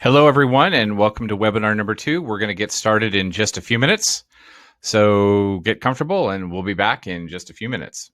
Hello, everyone, and welcome to webinar number 2. We're going to get started in just a few minutes. So get comfortable, and we'll be back in just a few minutes.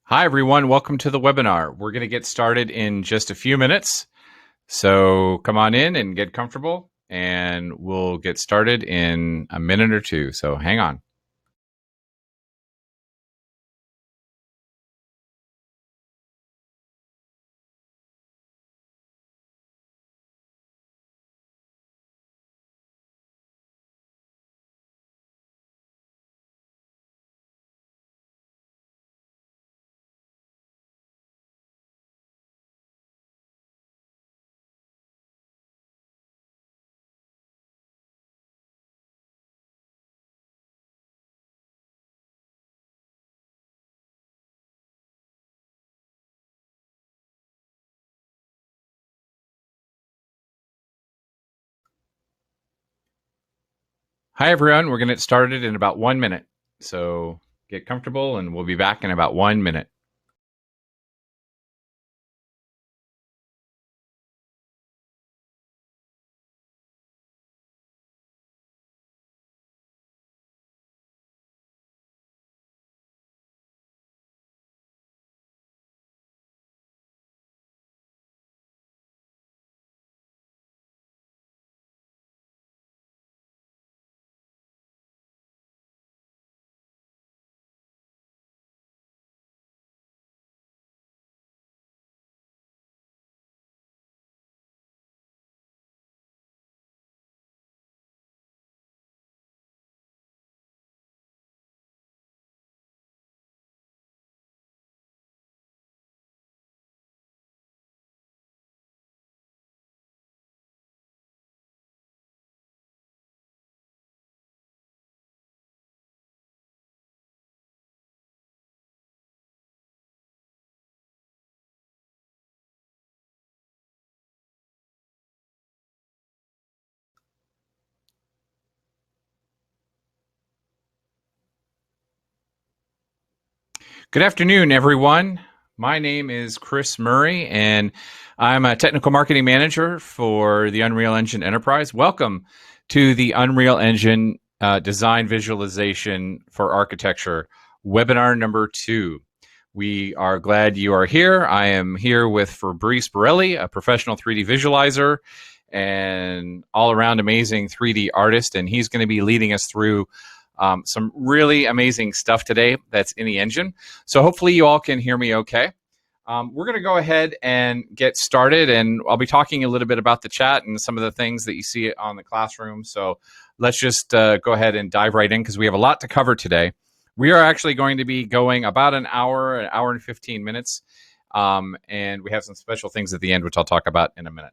Hi, everyone. Welcome to the webinar. We're going to get started in just a few minutes. So come on in and get comfortable, and we'll get started in a minute or two. So hang on. Hi, everyone. We're going to get started in about 1 minute. So get comfortable, and we'll be back in about 1 minute. Good afternoon, everyone. My name is Chris Murray, and I'm a technical marketing manager for the Unreal Engine Enterprise. Welcome to the Unreal Engine Design Visualization for Architecture webinar number 2. We are glad you are here. I am here with Fabrice Borelli, a professional 3D visualizer and all-around amazing 3D artist, and he's going to be leading us through some really amazing stuff today that's in the engine. So hopefully you all can hear me okay. We're going to go ahead and get started, and I'll be talking a little bit about the chat and some of the things that you see on the classroom. So let's just go ahead and dive right in because we have a lot to cover today. We are actually going to be going about an hour and 15 minutes, and we have some special things at the end, which I'll talk about in a minute.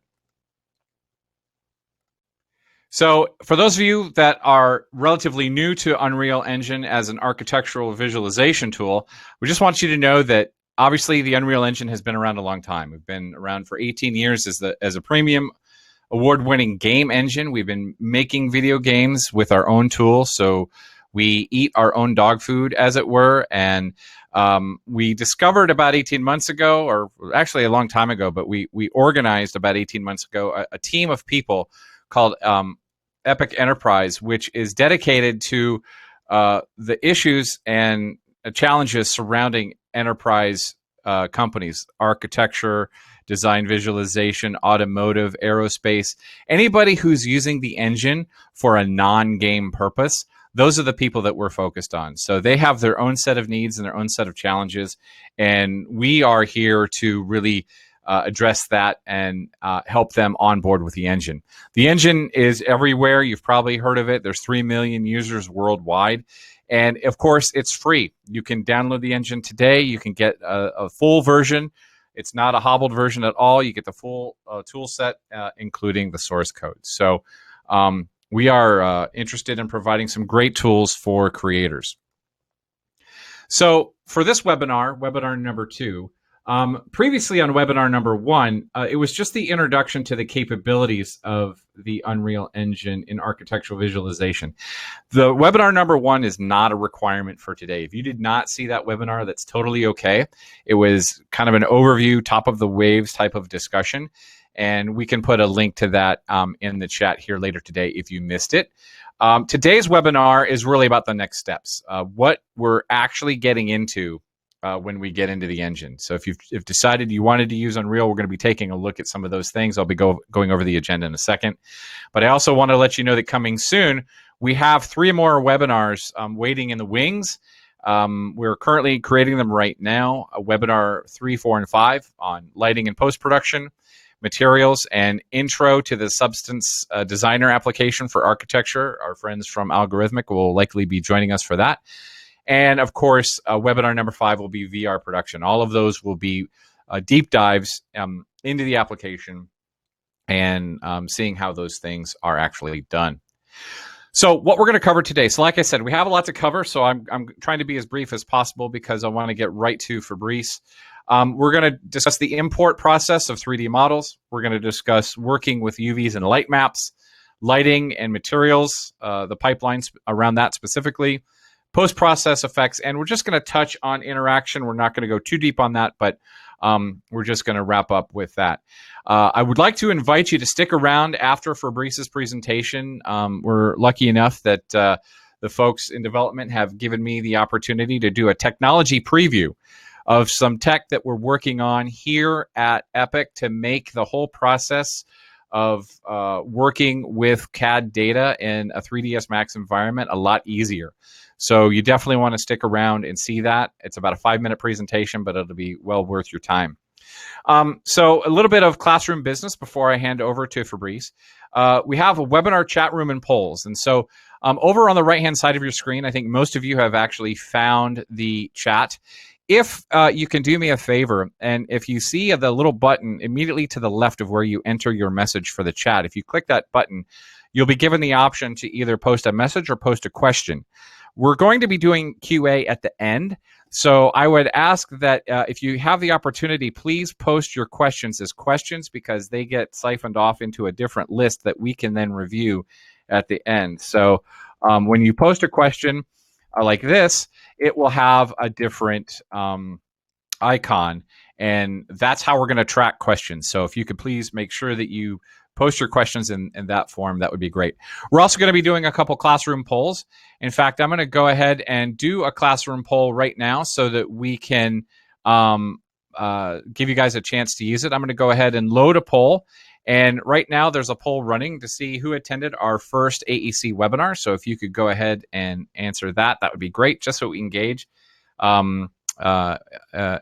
So for those of you that are relatively new to Unreal Engine as an architectural visualization tool, we just want you to know that obviously the Unreal Engine has been around a long time. We've been around for 18 years as a premium award-winning game engine. We've been making video games with our own tools, so we eat our own dog food, as it were, and we discovered about 18 months ago, or actually a long time ago, but we organized about 18 months ago a team of people called Epic Enterprise, which is dedicated to the issues and challenges surrounding enterprise companies, architecture, design visualization, automotive, aerospace. Anybody who's using the engine for a non-game purpose, those are the people that we're focused on. So they have their own set of needs and their own set of challenges, and we are here to really address that and help them on board with the engine. The engine is everywhere. You've probably heard of it. There's 3 million users worldwide. And of course, it's free. You can download the engine today. You can get a full version. It's not a hobbled version at all. You get the full tool set, including the source code. So we are interested in providing some great tools for creators. So for this webinar, webinar number 2, previously on webinar number 1, it was just the introduction to the capabilities of the Unreal Engine in architectural visualization. The webinar number 1 is not a requirement for today. If you did not see that webinar, that's totally okay. It was kind of an overview, top of the waves type of discussion. And we can put a link to that in the chat here later today if you missed it. Today's webinar is really about the next steps, what we're actually getting into when we get into the engine. So if you've decided you wanted to use Unreal, we're going to be taking a look at some of those things. I'll be going over the agenda in a second. But I also want to let you know that coming soon, we have 3 more webinars waiting in the wings. We're currently creating them right now, webinar 3, 4, and 5 on lighting and post-production, materials, and intro to the Substance Designer application for architecture. Our friends from Algorithmic will likely be joining us for that. And of course, webinar number 5 will be VR production. All of those will be deep dives into the application and seeing how those things are actually done. So what we're going to cover today. So like I said, we have a lot to cover. So I'm trying to be as brief as possible because I want to get right to Fabrice. We're going to discuss the import process of 3D models. We're going to discuss working with UVs and light maps, lighting and materials, the pipelines around that specifically, post-process effects, and we're just going to touch on interaction. We're not going to go too deep on that, but we're just going to wrap up with that. I would like to invite you to stick around after Fabrice's presentation. We're lucky enough that the folks in development have given me the opportunity to do a technology preview of some tech that we're working on here at Epic to make the whole process of working with CAD data in a 3ds Max environment a lot easier. So you definitely want to stick around and see that. It's about a 5-minute presentation, but it'll be well worth your time. So a little bit of classroom business before I hand over to Fabrice. We have a webinar chat room and polls. And so over on the right-hand side of your screen, I think most of you have actually found the chat. If you can do me a favor, and if you see the little button immediately to the left of where you enter your message for the chat, if you click that button, you'll be given the option to either post a message or post a question. We're going to be doing QA at the end, so I would ask that if you have the opportunity, please post your questions as questions because they get siphoned off into a different list that we can then review at the end. So when you post a question like this, it will have a different icon, and that's how we're going to track questions. So if you could please make sure that you post your questions in that form, that would be great. We're also going to be doing a couple classroom polls. In fact, I'm going to go ahead and do a classroom poll right now so that we can give you guys a chance to use it. I'm going to go ahead and load a poll. And right now there's a poll running to see who attended our first AEC webinar. So if you could go ahead and answer that, that would be great, just so we can gauge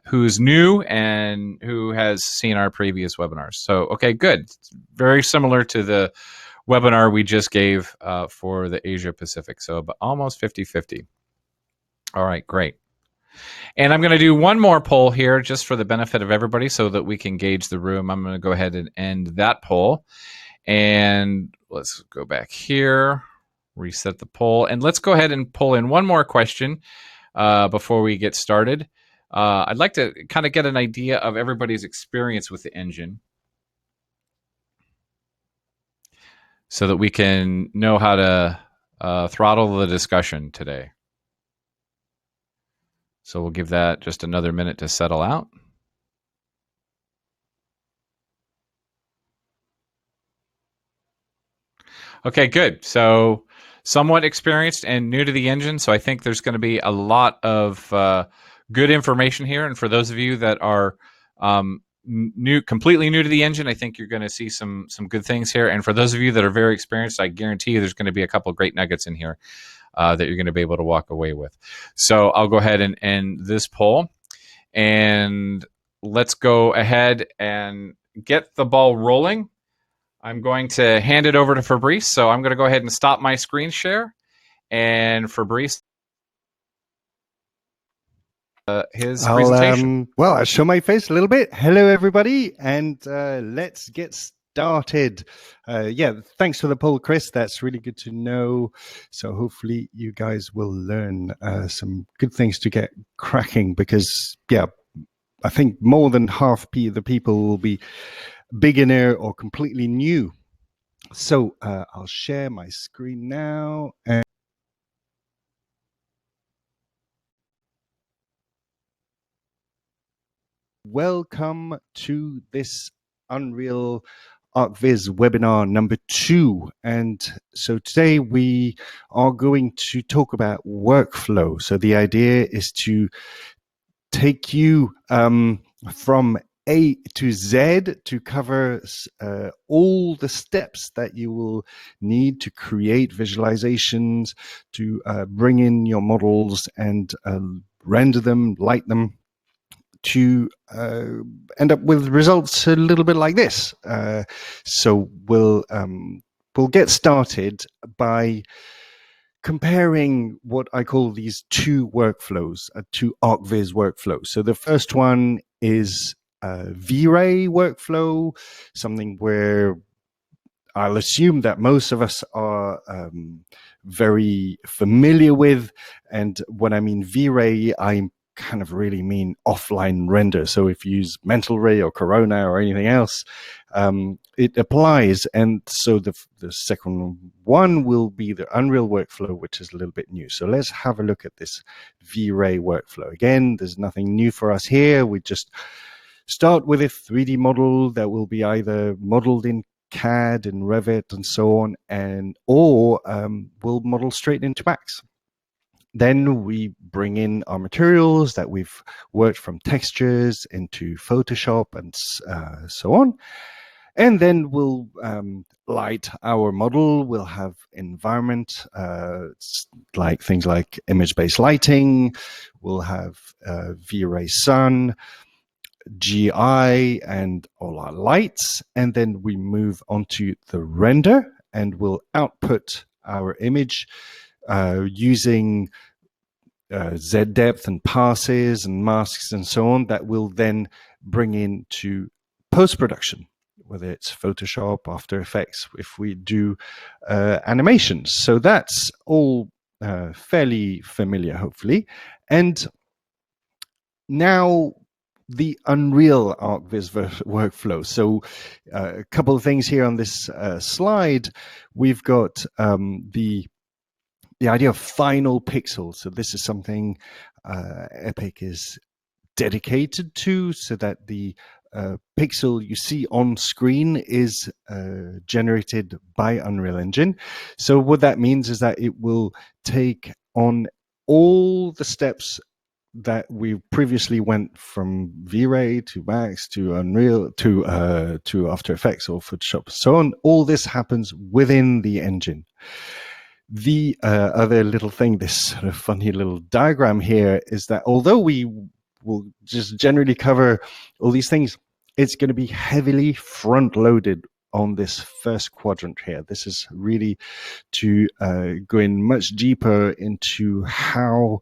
who's new and who has seen our previous webinars. So, okay, good. It's very similar to the webinar we just gave for the Asia Pacific. So about almost 50-50. All right, great. And I'm going to do one more poll here just for the benefit of everybody so that we can gauge the room. I'm going to go ahead and end that poll. And let's go back here, reset the poll. And let's go ahead and pull in one more question before we get started. I'd like to kind of get an idea of everybody's experience with the engine so that we can know how to throttle the discussion today. So we'll give that just another minute to settle out. Okay, good. So somewhat experienced and new to the engine. So I think there's going to be a lot of good information here. And for those of you that are completely new to the engine, I think you're going to see some good things here. And for those of you that are very experienced, I guarantee you there's going to be a couple of great nuggets in here. that you're going to be able to walk away with. So I'll go ahead and end this poll, and let's go ahead and get the ball rolling. I'm going to hand it over to Fabrice. So I'm going to go ahead and stop my screen share, and Fabrice, his presentation. I'll show my face a little bit. Hello, everybody, and let's get started. Thanks for the poll, Chris. That's really good to know. So hopefully you guys will learn some good things to get cracking, because, I think more than half the people will be beginner or completely new. So I'll share my screen now. And welcome to this Unreal ArcViz webinar number 2. And so today we are going to talk about workflow. So the idea is to take you from A to Z to cover all the steps that you will need to create visualizations, to bring in your models and render them, light them, to end up with results a little bit like this. So we'll get started by comparing what I call these two workflows, two ArcViz workflows. So the first one is a V-Ray workflow, something where I'll assume that most of us are very familiar with. And when I mean V-Ray, I kind of really mean offline render. So if you use Mental Ray or Corona or anything else, it applies. And so the second one will be the Unreal workflow, which is a little bit new. So let's have a look at this V-Ray workflow. Again, there's nothing new for us here. We just start with a 3D model that will be either modeled in CAD and Revit and so on, or we'll model straight into Max. Then we bring in our materials that we've worked from textures into Photoshop and so on. And then we'll light our model. We'll have environment, like things like image-based lighting. We'll have V-Ray Sun, GI, and all our lights. And then we move on to the render, and we'll output our image using Z depth and passes and masks and so on, that will then bring into post-production, whether it's Photoshop, After Effects, if we do animations. So that's all fairly familiar, hopefully. And now the Unreal ArcViz workflow. So a couple of things here on this slide. We've got the idea of final pixel. So this is something Epic is dedicated to, so that the pixel you see on screen is generated by Unreal Engine. So what that means is that it will take on all the steps that we previously went from V-Ray to Max to Unreal to After Effects or Photoshop, so on. All this happens within the engine. The other little thing, this sort of funny little diagram here, is that although we will just generally cover all these things, it's going to be heavily front-loaded on this first quadrant here. This is really to go in much deeper into how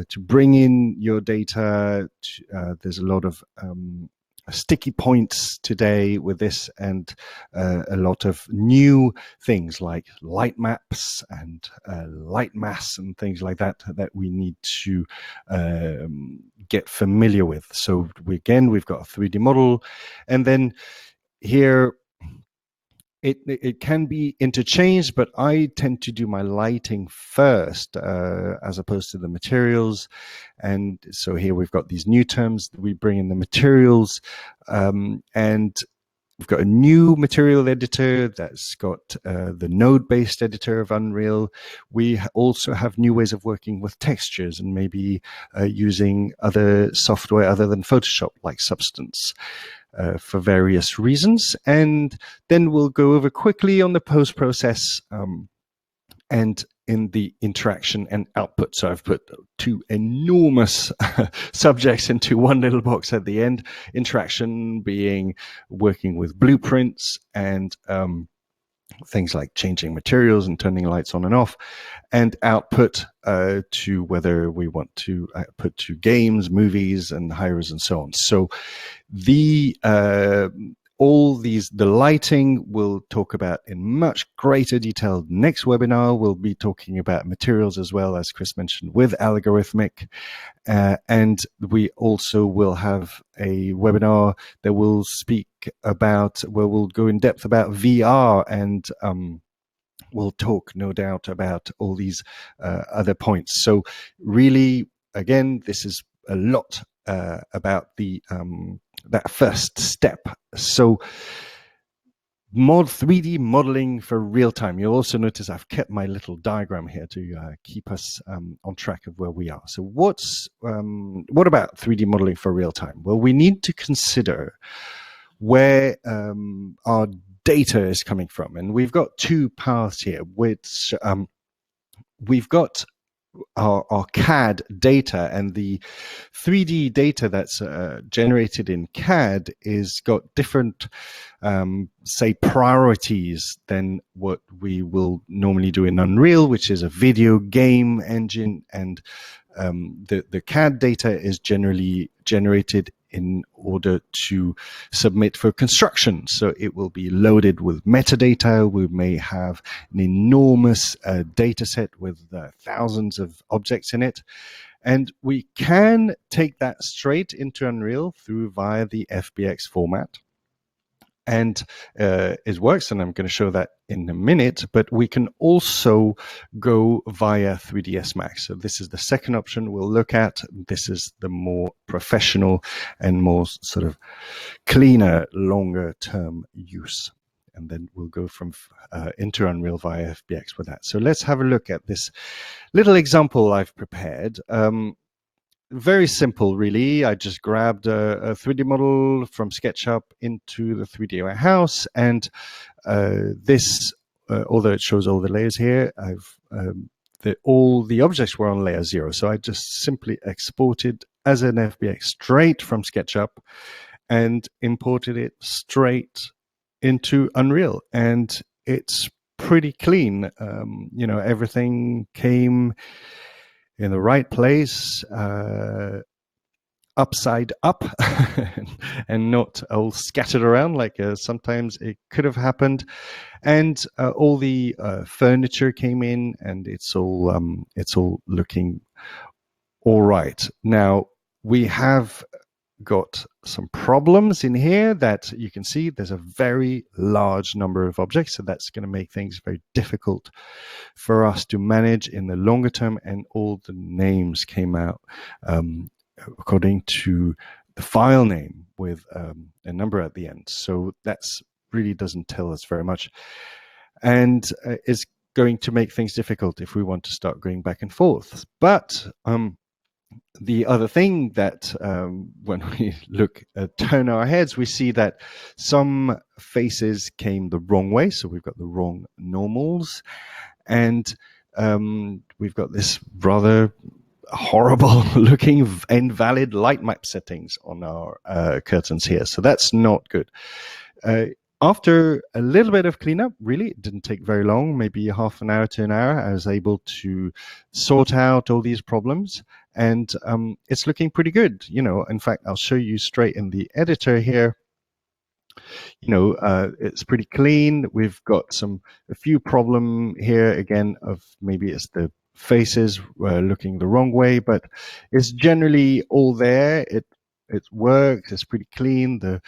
to bring in your data. There's a lot of sticky points today with this, and a lot of new things like light maps and light mass and things like that we need to get familiar with. So we've got a 3D model, and then here it can be interchanged, but I tend to do my lighting first as opposed to the materials. And so here we've got these new terms. We bring in the materials, and we've got a new material editor that's got the node-based editor of Unreal. We also have new ways of working with textures and maybe using other software other than Photoshop, like Substance. For various reasons. And then we'll go over quickly on the post process, and in the interaction and output. So I've put two enormous subjects into one little box at the end. Interaction being working with blueprints and things like changing materials and turning lights on and off, and output to whether we want to put to games, movies, and hires and so on. So the the lighting we'll talk about in much greater detail next webinar. We'll be talking about materials as well, as Chris mentioned, with Allegorithmic. And we also will have a webinar that will speak about, where we'll go in depth about VR, and we'll talk, no doubt, about all these other points. So really, again, this is a lot about the that first step. So 3D modeling for real time. You'll also notice I've kept my little diagram here to keep us on track of where we are. So what about 3D modeling for real time? Well, we need to consider where our data is coming from. And we've got two paths here, which we've got our CAD data, and the 3D data that's generated in CAD is got different, say, priorities than what we will normally do in Unreal, which is a video game engine. And the CAD data is generally generated in order to submit for construction. So it will be loaded with metadata. We may have an enormous data set with thousands of objects in it. And we can take that straight into Unreal via the FBX format. And it works, and I'm going to show that in a minute, but we can also go via 3ds Max. So this is the second option we'll look at. This is the more professional and more sort of cleaner, longer term use. And then we'll go from into Unreal via FBX with that. So let's have a look at this little example I've prepared. Very simple, really. I just grabbed a 3D model from SketchUp into the 3D warehouse, and this, although it shows all the layers here, all the objects were on layer 0. So I just simply exported as an FBX straight from SketchUp and imported it straight into Unreal, and it's pretty clean. Everything came in the right place, upside up, and not all scattered around like sometimes it could have happened. And all the furniture came in, and it's all looking all right. Now we have got some problems in here that you can see. There's a very large number of objects, so that's going to make things very difficult for us to manage in the longer term. And all the names came out according to the file name with a number at the end. So that's really doesn't tell us very much, and is going to make things difficult if we want to start going back and forth. But the other thing that when we turn our heads, we see that some faces came the wrong way. So we've got the wrong normals, and we've got this rather horrible looking invalid light map settings on our curtains here. So that's not good. After a little bit of cleanup, really, it didn't take very long, maybe half an hour to an hour, I was able to sort out all these problems, and it's looking pretty good. In fact, I'll show you straight in the editor here. It's pretty clean. We've got a few problem here again of maybe it's the faces looking the wrong way, but it's generally all there. It works. It's pretty clean. The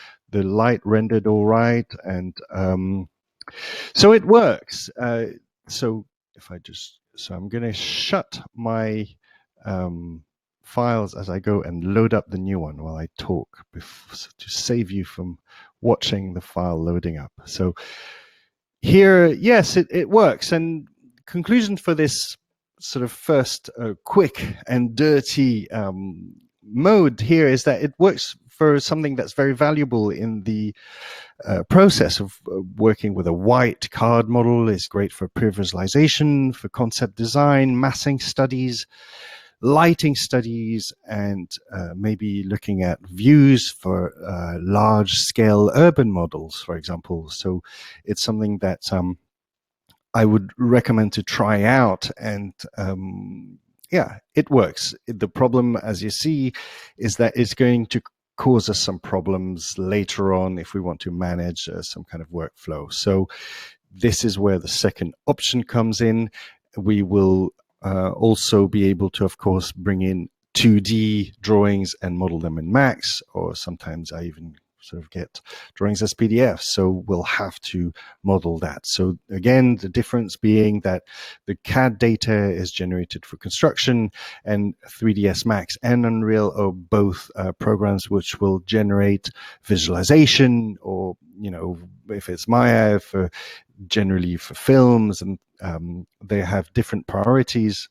light rendered all right, and so it works. So I'm going to shut my files as I go and load up the new one while I talk, to save you from watching the file loading up. So here, yes, it works. And conclusion for this sort of first quick and dirty mode here is that it works for something that's very valuable in the process of working with a white card model. It's great for pre-visualization, for concept design, massing studies, lighting studies, and maybe looking at views for large-scale urban models, for example. So it's something that I would recommend to try out, and yeah, it works. The problem, as you see, is that it's going to cause us some problems later on if we want to manage some kind of workflow. So this is where the second option comes in. We will also be able to, of course, bring in 2D drawings and model them in Max, or sometimes I even sort of get drawings as PDFs. So we'll have to model that. So again, the difference being that the CAD data is generated for construction, and 3ds Max and Unreal are both programs which will generate visualization, or, you know, if it's Maya, for generally for films, and they have different priorities.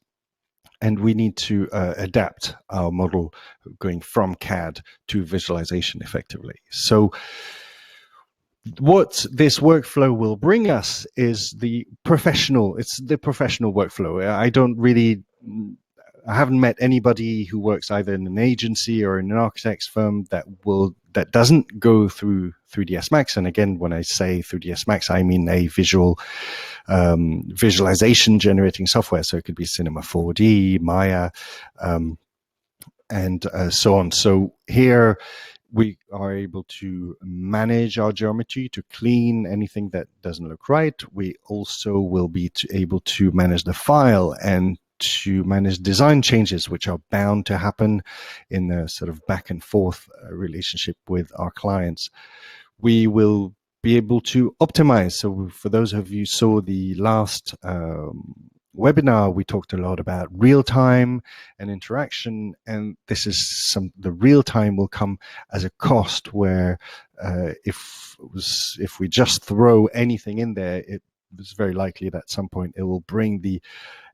And we need to adapt our model going from CAD to visualization effectively. So what this workflow will bring us is the professional workflow. I haven't met anybody who works either in an agency or in an architect's firm that doesn't go through 3ds Max. And again, when I say 3ds Max, I mean a visualization generating software. So it could be Cinema 4D, Maya, and so on. So here we are able to manage our geometry, to clean anything that doesn't look right. We also will be able to manage the file and to manage design changes, which are bound to happen in a sort of back and forth relationship with our clients. We will be able to optimize. So for those of you who saw the last webinar, we talked a lot about real time and interaction, and this is the real time will come as a cost, where if we just throw anything in there, it was very likely that at some point it will bring the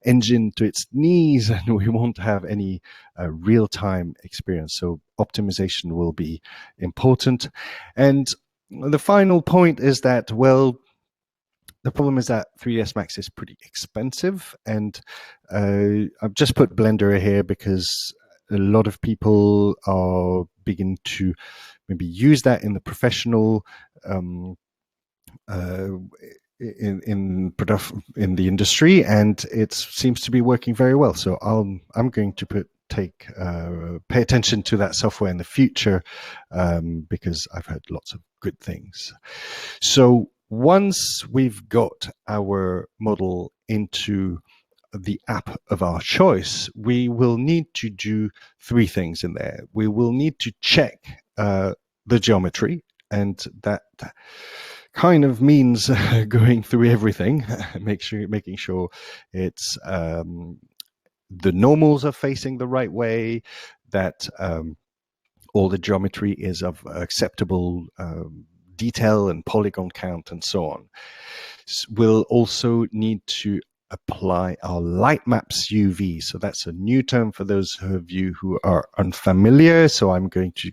engine to its knees, and we won't have any real-time experience. So optimization will be important. And the final point is that, well, the problem is that 3ds Max is pretty expensive, and I've just put Blender here because a lot of people are beginning to maybe use that in the professional in the industry, and it seems to be working very well. So I'm going to pay attention to that software in the future, because I've heard lots of good things. So once we've got our model into the app of our choice, we will need to do three things in there. We will need to check the geometry, and that kind of means going through everything, making sure it's the normals are facing the right way, that all the geometry is of acceptable detail and polygon count, and so on. We'll also need to apply our light maps UV. So that's a new term for those of you who are unfamiliar. So I'm going to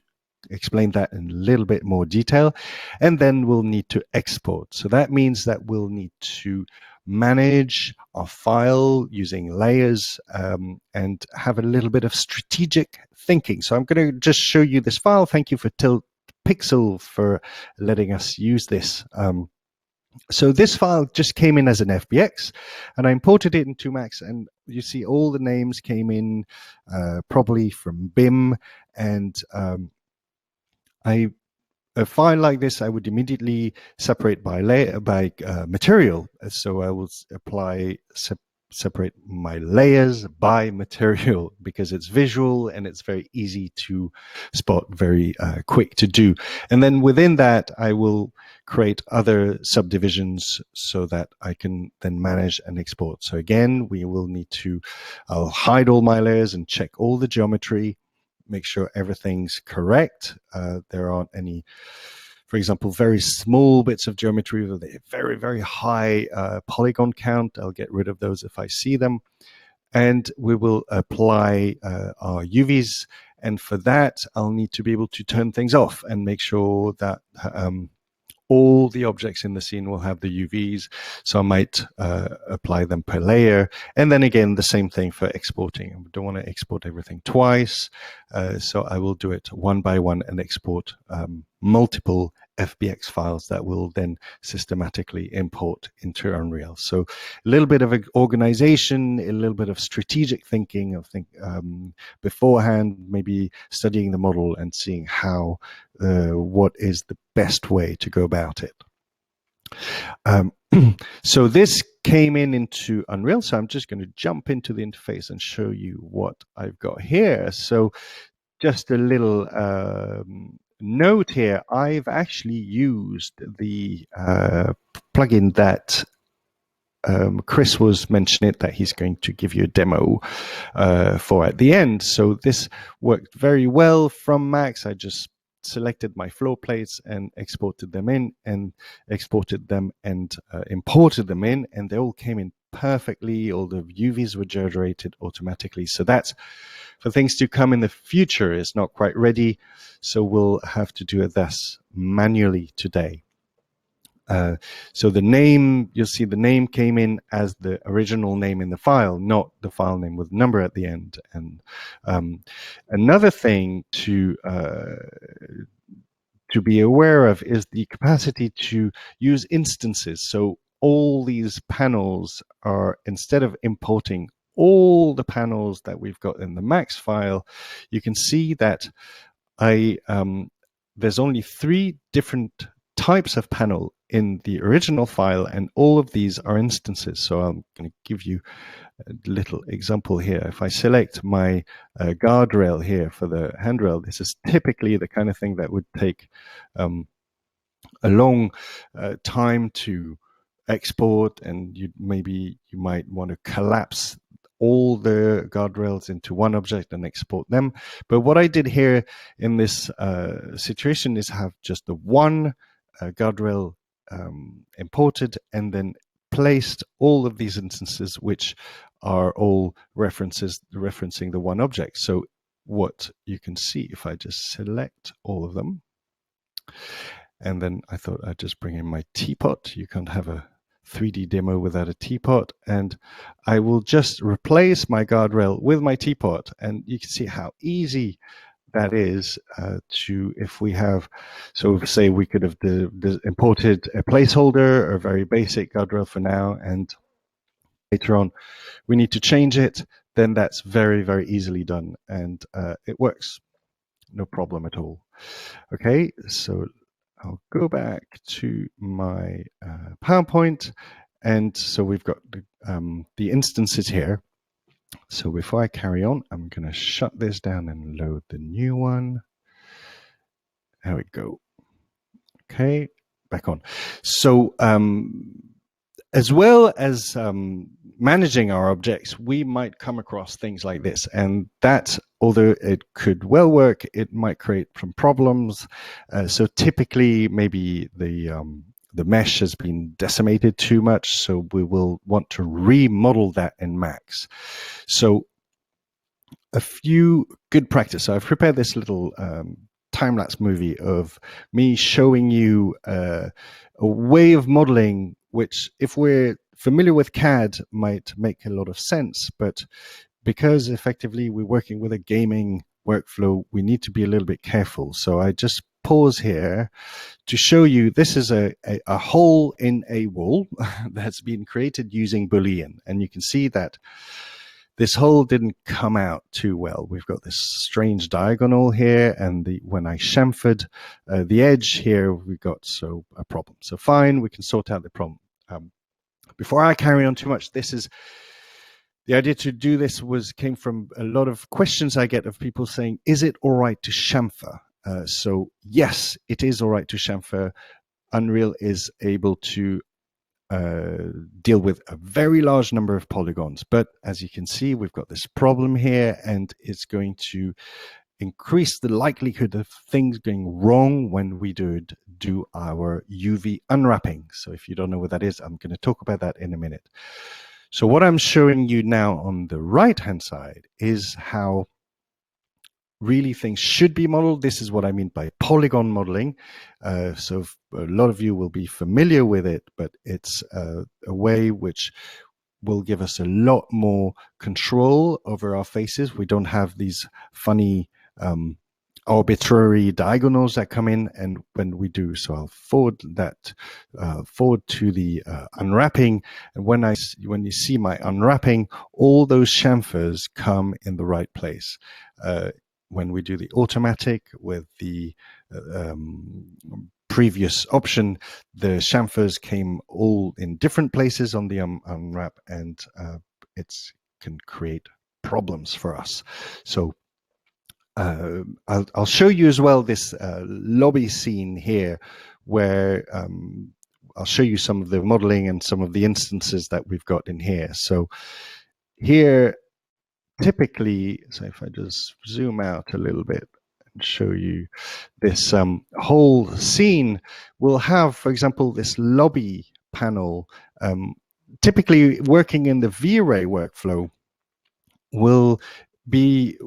explain that in a little bit more detail. And then we'll need to export. So that means that we'll need to manage our file using layers, and have a little bit of strategic thinking. So I'm going to just show you this file. Thank you for Tilt Pixel for letting us use this. So this file just came in as an FBX, and I imported it into Max, and you see all the names came in probably from BIM, and a file like this I would immediately separate by material. So I will separate my layers by material, because it's visual and it's very easy to spot, very quick to do. And then within that, I will create other subdivisions so that I can then manage and export. So again, I'll hide all my layers and check all the geometry, make sure everything's correct. There aren't any, for example, very small bits of geometry with a very, very high polygon count. I'll get rid of those if I see them. And we will apply our UVs And for that, I'll need to be able to turn things off and make sure that all the objects in the scene will have the UVs. So I might apply them per layer. And then again, the same thing for exporting. I don't want to export everything twice. So I will do it one by one and export multiple FBX files that will then systematically import into Unreal. So a little bit of organization, a little bit of strategic thinking, beforehand, maybe studying the model and seeing how, what is the best way to go about it. So this came into Unreal. So I'm just going to jump into the interface and show you what I've got here. So just a little note here, I've actually used the plugin that Chris was mentioning that he's going to give you a demo for at the end. So this worked very well from Max. I just selected my floor plates and exported them in and imported them in, and they all came in perfectly. All the UVs were generated automatically. So that's for things to come in the future. It's not quite ready, so we'll have to do this manually today. So the name, you'll see the name came in as the original name in the file, not the file name with number at the end. And another thing to be aware of is the capacity to use instances. So all these panels are, instead of importing all the panels that we've got in the Max file, you can see that there's only 3 different types of panel in the original file, and all of these are instances. So I'm going to give you a little example here. If I select my guardrail here for the handrail, this is typically the kind of thing that would take a long time to export, and you might want to collapse all the guardrails into one object and export them. But what I did here in this situation is have just the one guardrail imported, and then placed all of these instances, which are all referencing the one object. So what you can see, if I just select all of them, and then I thought I'd just bring in my teapot. You can't have a 3D demo without a teapot. And I will just replace my guardrail with my teapot. And you can see how easy that is if we have, so say we could have imported a placeholder or a very basic guardrail for now, and later on we need to change it, then that's very, very easily done, and it works, no problem at all. Okay, so I'll go back to my PowerPoint, and so we've got the instances here. So before I carry on, I'm going to shut this down and load the new one. There we go. Okay, back on. So as well as managing our objects, we might come across things like this. And that, although it could well work, it might create some problems. So typically, maybe the mesh has been decimated too much, so we will want to remodel that in Max. So a few good practice. So I've prepared this little time-lapse movie of me showing you a way of modeling, which if we're familiar with CAD might make a lot of sense, but because effectively we're working with a gaming workflow, we need to be a little bit careful. So I just pause here to show you this is a hole in a wall that's been created using Boolean. And you can see that this hole didn't come out too well. We've got this strange diagonal here, and when I chamfered the edge here, we got a problem. So fine, we can sort out the problem. Before I carry on too much, the idea to do this came from a lot of questions I get of people saying, is it all right to chamfer? So yes, it is all right to chamfer. Unreal is able to deal with a very large number of polygons. But as you can see, we've got this problem here, and it's going to increase the likelihood of things going wrong when we do our UV unwrapping. So if you don't know what that is, I'm going to talk about that in a minute. So what I'm showing you now on the right-hand side is how really things should be modeled. This is what I mean by polygon modeling. So a lot of you will be familiar with it, but it's a way which will give us a lot more control over our faces. We don't have these funny arbitrary diagonals that come in, and when we do, so I'll forward that forward to the unwrapping, and when you see my unwrapping, all those chamfers come in the right place. When we do the automatic with the previous option, the chamfers came all in different places on the unwrap, and it can create problems for us. So I'll show you as well this lobby scene here, where I'll show you some of the modeling and some of the instances that we've got in here. So here, typically, so if I just zoom out a little bit and show you this whole scene, we'll have, for example, this lobby panel. Typically working in the V-Ray workflow will be,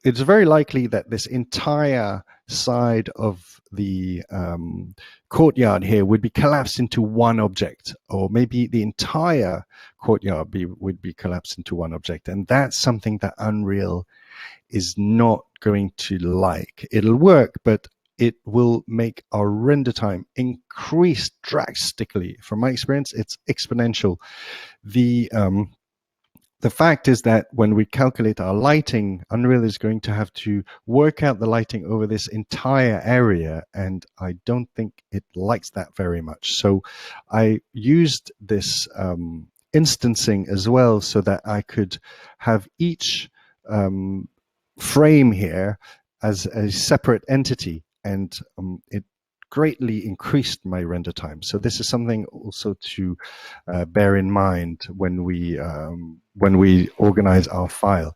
it's very likely that this entire side of the courtyard here would be collapsed into one object, or maybe the entire courtyard would be collapsed into one object. And that's something that Unreal is not going to like. It'll work, but it will make our render time increase drastically. From my experience, it's exponential. The fact is that when we calculate our lighting, Unreal is going to have to work out the lighting over this entire area, and I don't think it likes that very much. So I used this instancing as well, so that I could have each frame here as a separate entity, and it greatly increased my render time. So this is something also to bear in mind when we organize our file.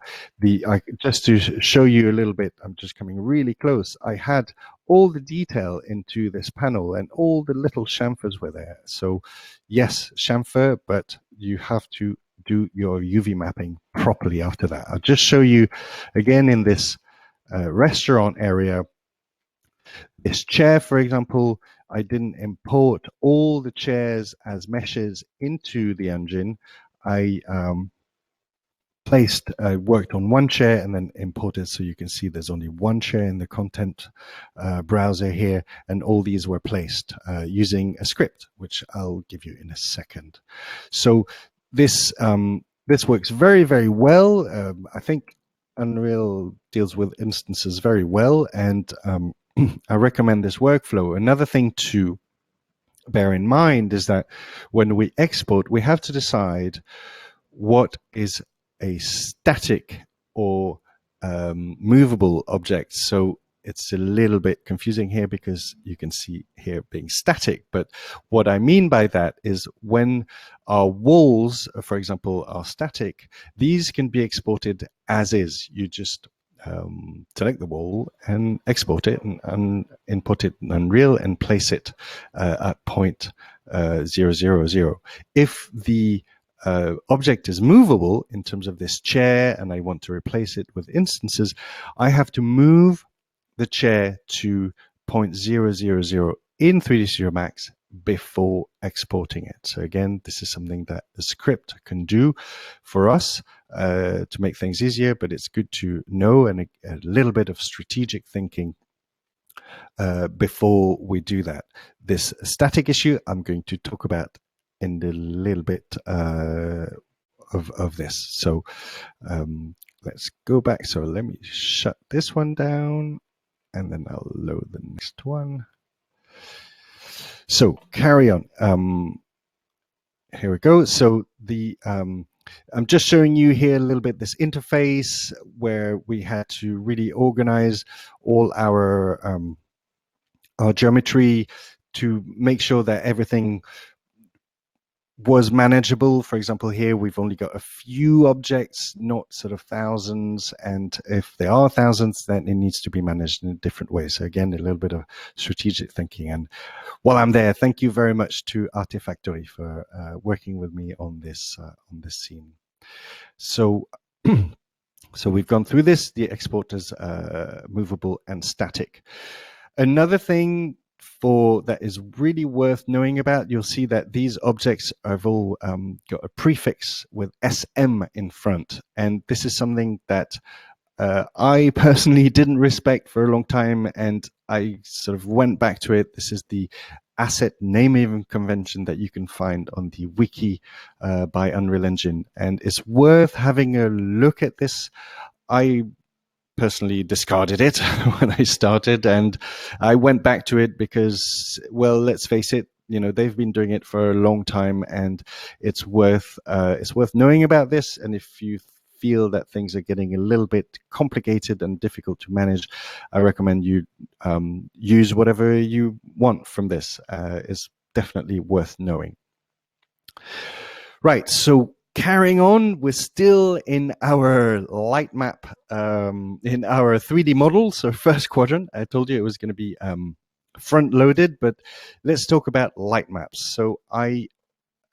Just to show you a little bit, I'm just coming really close. I had all the detail into this panel, and all the little chamfers were there. So yes, chamfer, but you have to do your UV mapping properly after that. I'll just show you again in this restaurant area. This chair, for example, I didn't import all the chairs as meshes into the engine. I worked on one chair and then imported, so you can see there's only one chair in the content browser here, and all these were placed using a script, which I'll give you in a second. So this works very, very well. I think Unreal deals with instances very well, and I recommend this workflow. Another thing to bear in mind is that when we export, we have to decide what is a static or movable object. So it's a little bit confusing here because you can see here being static. But what I mean by that is when our walls, for example, are static, these can be exported as is. You just select the wall and export it and input it in Unreal and place it at point 000. If the object is movable in terms of this chair and I want to replace it with instances, I have to move the chair to point 000 in 3ds Studio Max before exporting it. So again, this is something that the script can do for us to make things easier, but it's good to know, and a little bit of strategic thinking before we do that. This static issue I'm going to talk about in a little bit of this. So let's go back. So let me shut this one down, and then I'll load the next one. So carry on. Here we go. So I'm just showing you here a little bit this interface where we had to really organize all our geometry to make sure that everything was manageable. For example, here we've only got a few objects, not sort of thousands, and if there are thousands, then it needs to be managed in a different way. So again, a little bit of strategic thinking. And while I'm there, thank you very much to Artifactory for working with me on this scene. So So we've gone through this. The export is movable and static. Another thing that is really worth knowing about, you'll see that these objects have all got a prefix with SM in front. And this is something that I personally didn't respect for a long time, and I sort of went back to it. This is the asset naming convention that you can find on the wiki by Unreal Engine, and it's worth having a look at this. I personally discarded it when I started, and I went back to it because, well, let's face it, they've been doing it for a long time, and it's worth knowing about this. And if you feel that things are getting a little bit complicated and difficult to manage, I recommend you use whatever you want from this. It's definitely worth knowing. Right, so carrying on, we're still in our light map, in our 3D model. So first quadrant, I told you it was going to be front loaded, but let's talk about light maps. So I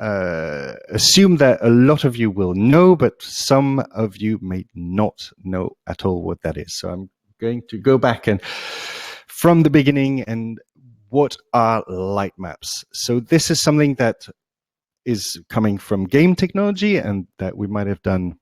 assume that a lot of you will know, but some of you may not know at all what that is. So I'm going to go back and from the beginning, and what are light maps? So this is something that is coming from game technology and that we might have done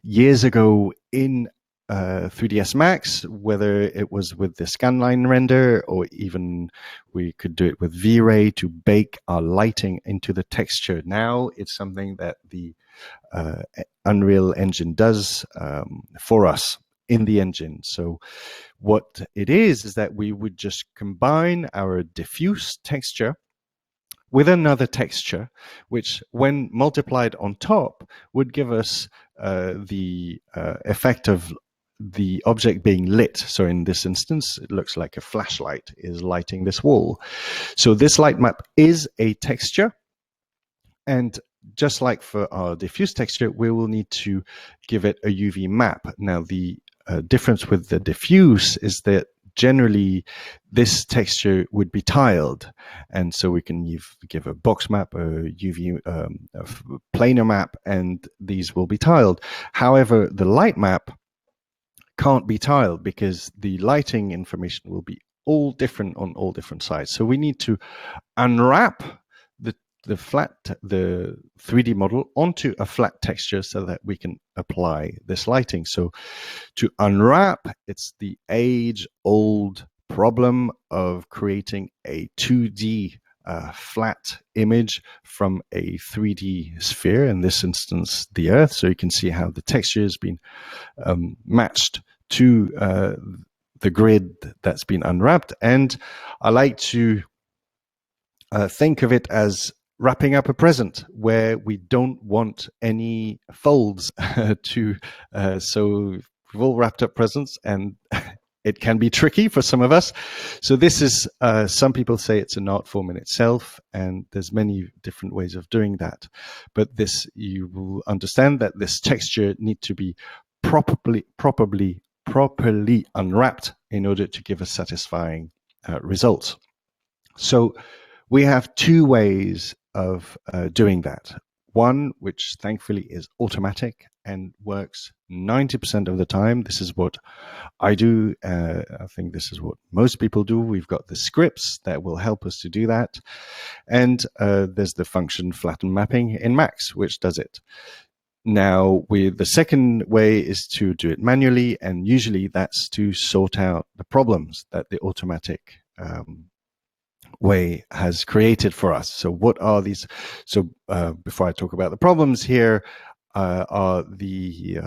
years ago in 3ds Max, whether it was with the scanline render, or even we could do it with V-Ray to bake our lighting into the texture. Now it's something that the Unreal Engine does for us in the engine. So what it is that we would just combine our diffuse texture with another texture, which when multiplied on top would give us the effect of the object being lit. So in this instance, it looks like a flashlight is lighting this wall. So this light map is a texture. And just like for our diffuse texture, we will need to give it a UV map. Now, the difference with the diffuse is that generally this texture would be tiled, and so we can give a box map, a UV a planar map, and these will be tiled. However, the light map can't be tiled because the lighting information will be all different on all different sides. So we need to unwrap the 3D model onto a flat texture so that we can apply this lighting. So to unwrap, it's the age-old problem of creating a 2D flat image from a 3D sphere, in this instance, the Earth. So you can see how the texture has been matched to the grid that's been unwrapped. And I like to think of it as wrapping up a present where we don't want any folds so we've all wrapped up presents, and it can be tricky for some of us. So this is, some people say it's an art form in itself, and there's many different ways of doing that. But this, you will understand that this texture needs to be properly unwrapped in order to give a satisfying result. So we have two ways of doing that. One, which thankfully is automatic and works 90% of the time. This is what I do. I think this is what most people do. We've got the scripts that will help us to do that. And there's the function flatten mapping in Max, which does it. Now, the second way is to do it manually, and usually that's to sort out the problems that the automatic way has created for us. So what are these? So before I talk about the problems here, are the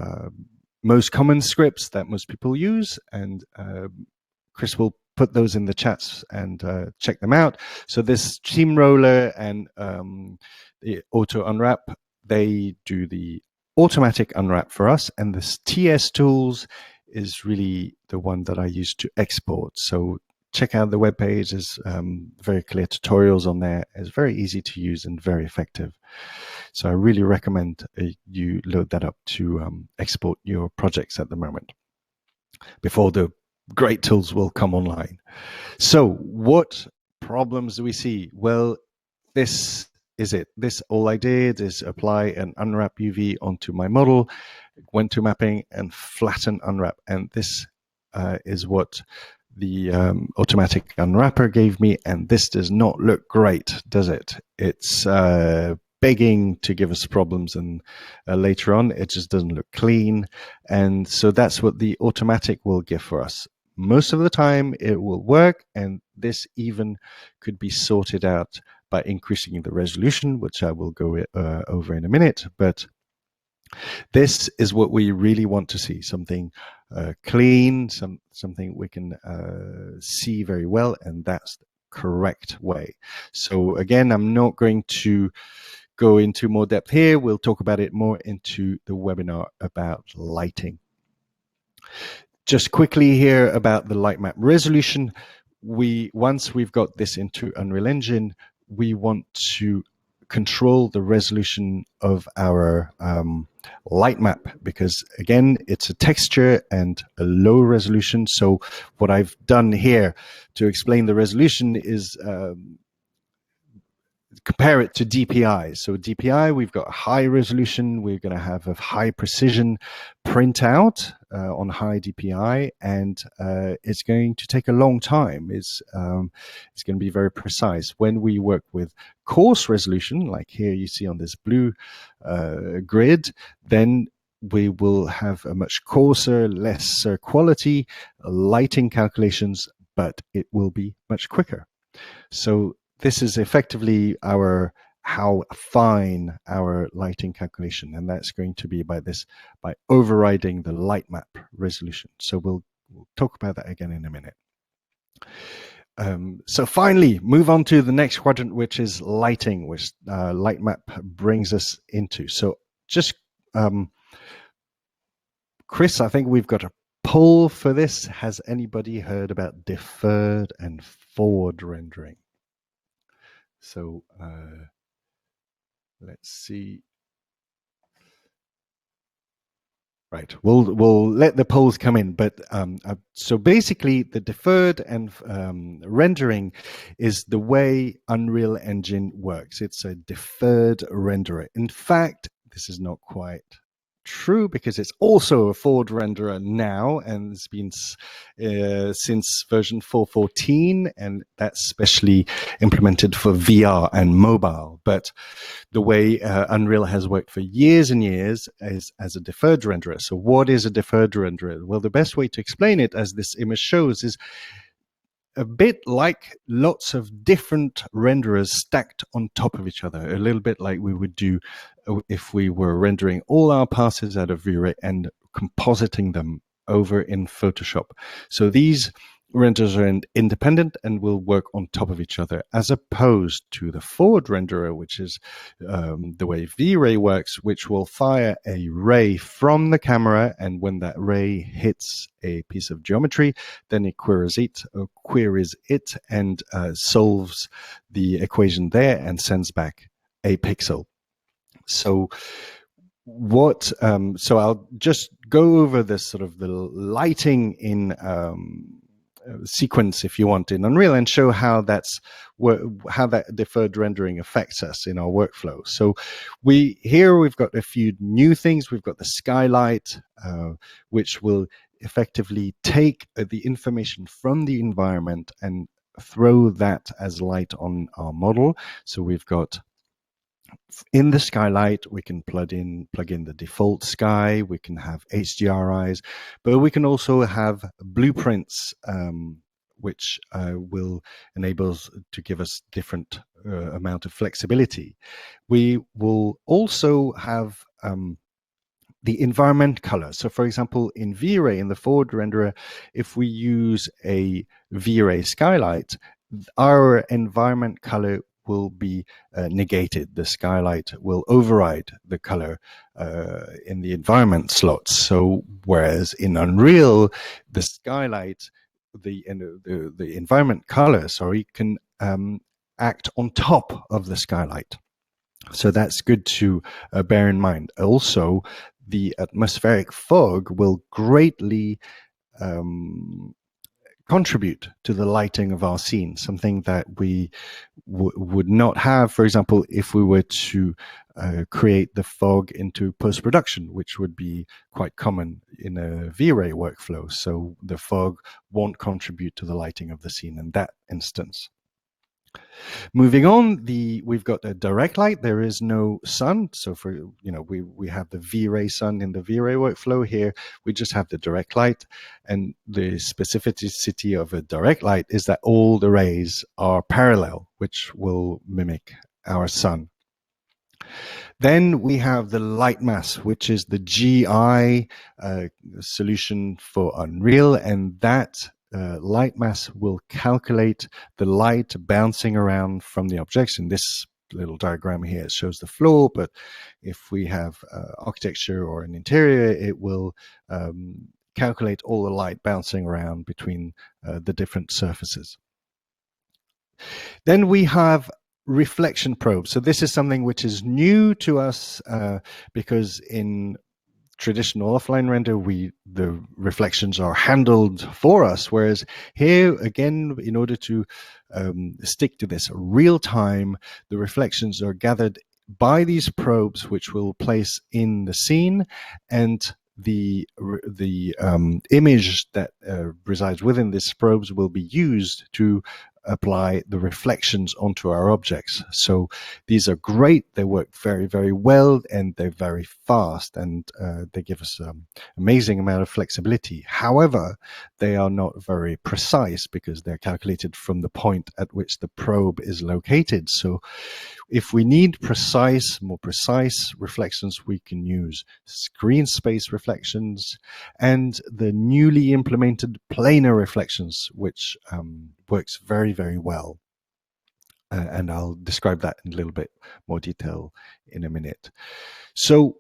most common scripts that most people use, and Chris will put those in the chats and check them out. So this Steamroller and the Auto Unwrap, they do the automatic unwrap for us, and this TS Tools is really the one that I use to export. So check out the webpage. There's very clear tutorials on there. It's very easy to use and very effective. So I really recommend you load that up to export your projects at the moment before the great tools will come online. So what problems do we see? Well, this is it. All I did is apply an unwrap UV onto my model, went to mapping and flatten unwrap. And this is what the automatic unwrapper gave me. And this does not look great, does it? It's begging to give us problems, and later on it just doesn't look clean. And so that's what the automatic will give for us. Most of the time it will work, and this even could be sorted out by increasing the resolution, which I will go over in a minute. But this is what we really want to see, something clean, something we can see very well, and that's the correct way. So again, I'm not going to go into more depth here. We'll talk about it more into the webinar about lighting. Just quickly here about the light map resolution. Once we've got this into Unreal Engine, we want to control the resolution of our light map, because again, it's a texture and a low resolution. So what I've done here to explain the resolution is compare it to DPI. So DPI, we've got a high resolution. We're going to have a high precision printout on high DPI, and it's going to take a long time. It's going to be very precise. When we work with coarse resolution, like here you see on this blue grid, then we will have a much coarser, lesser quality lighting calculations, but it will be much quicker. So this is effectively how fine our lighting calculation, and that's going to be by overriding the light map resolution. So we'll talk about that again in a minute. So finally, move on to the next quadrant, which is lighting, which light map brings us into. So just, Chris, I think we've got a poll for this. Has anybody heard about deferred and forward rendering? So let's see. Right, we'll let the polls come in, but so basically the deferred and rendering is the way Unreal Engine works. It's a deferred renderer. In fact, this is not quite true, because it's also a forward renderer now, and it's been since version 4.14, and that's specially implemented for VR and mobile. But the way Unreal has worked for years and years is as a deferred renderer. So what is a deferred renderer? Well, the best way to explain it, as this image shows, is a bit like lots of different renderers stacked on top of each other, a little bit like we would do if we were rendering all our passes out of V-Ray and compositing them over in Photoshop. So these renders are independent and will work on top of each other, as opposed to the forward renderer, which is the way V-Ray works, which will fire a ray from the camera, and when that ray hits a piece of geometry, then it queries it and solves the equation there and sends back a pixel. So so I'll just go over this sort of the lighting in sequence, if you want, in Unreal, and show how that deferred rendering affects us in our workflow. So we've got a few new things. We've got the skylight, which will effectively take the information from the environment and throw that as light on our model. So we've got, in the skylight, we can plug in the default sky, we can have HDRIs, but we can also have blueprints, which will enable us to give us different amount of flexibility. We will also have the environment color. So for example, in V-Ray, in the forward renderer, if we use a V-Ray skylight, our environment color will be negated. The skylight will override the color in the environment slots. So whereas in Unreal, the skylight, the environment color, can act on top of the skylight. So that's good to bear in mind. Also, the atmospheric fog will greatly contribute to the lighting of our scene, something that we would not have, for example, if we were to create the fog into post-production, which would be quite common in a V-Ray workflow. So the fog won't contribute to the lighting of the scene in that instance. Moving on, we've got a direct light. There is no sun. So we have the V-Ray sun in the V-Ray workflow. Here we just have the direct light, and the specificity of a direct light is that all the rays are parallel, which will mimic our sun. Then we have the light mass, which is the GI solution for Unreal, and that light mass will calculate the light bouncing around from the objects. In this little diagram here, it shows the floor, but if we have architecture or an interior, it will calculate all the light bouncing around between the different surfaces. Then we have reflection probes. So this is something which is new to us because in traditional offline render, the reflections are handled for us, whereas here, again, in order to stick to this real time, the reflections are gathered by these probes, which we'll place in the scene, and the image that resides within these probes will be used to apply the reflections onto our objects. So these are great. They work very, very well, and they're very fast, and they give us an amazing amount of flexibility. However, they are not very precise because they're calculated from the point at which the probe is located. So if we need more precise reflections, we can use screen space reflections and the newly implemented planar reflections, which works very, very well. And I'll describe that in a little bit more detail in a minute. So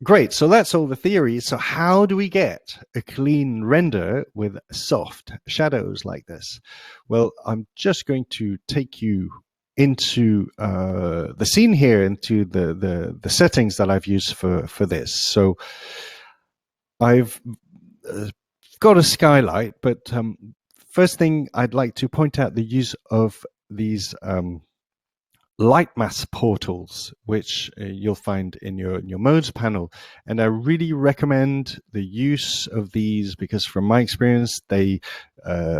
great, so that's all the theory. So how do we get a clean render with soft shadows like this? Well, I'm just going to take you into the scene here, into the settings that I've used for this. So I've got a skylight, but first thing I'd like to point out the use of these light mass portals, which you'll find in your modes panel. And I really recommend the use of these because from my experience, they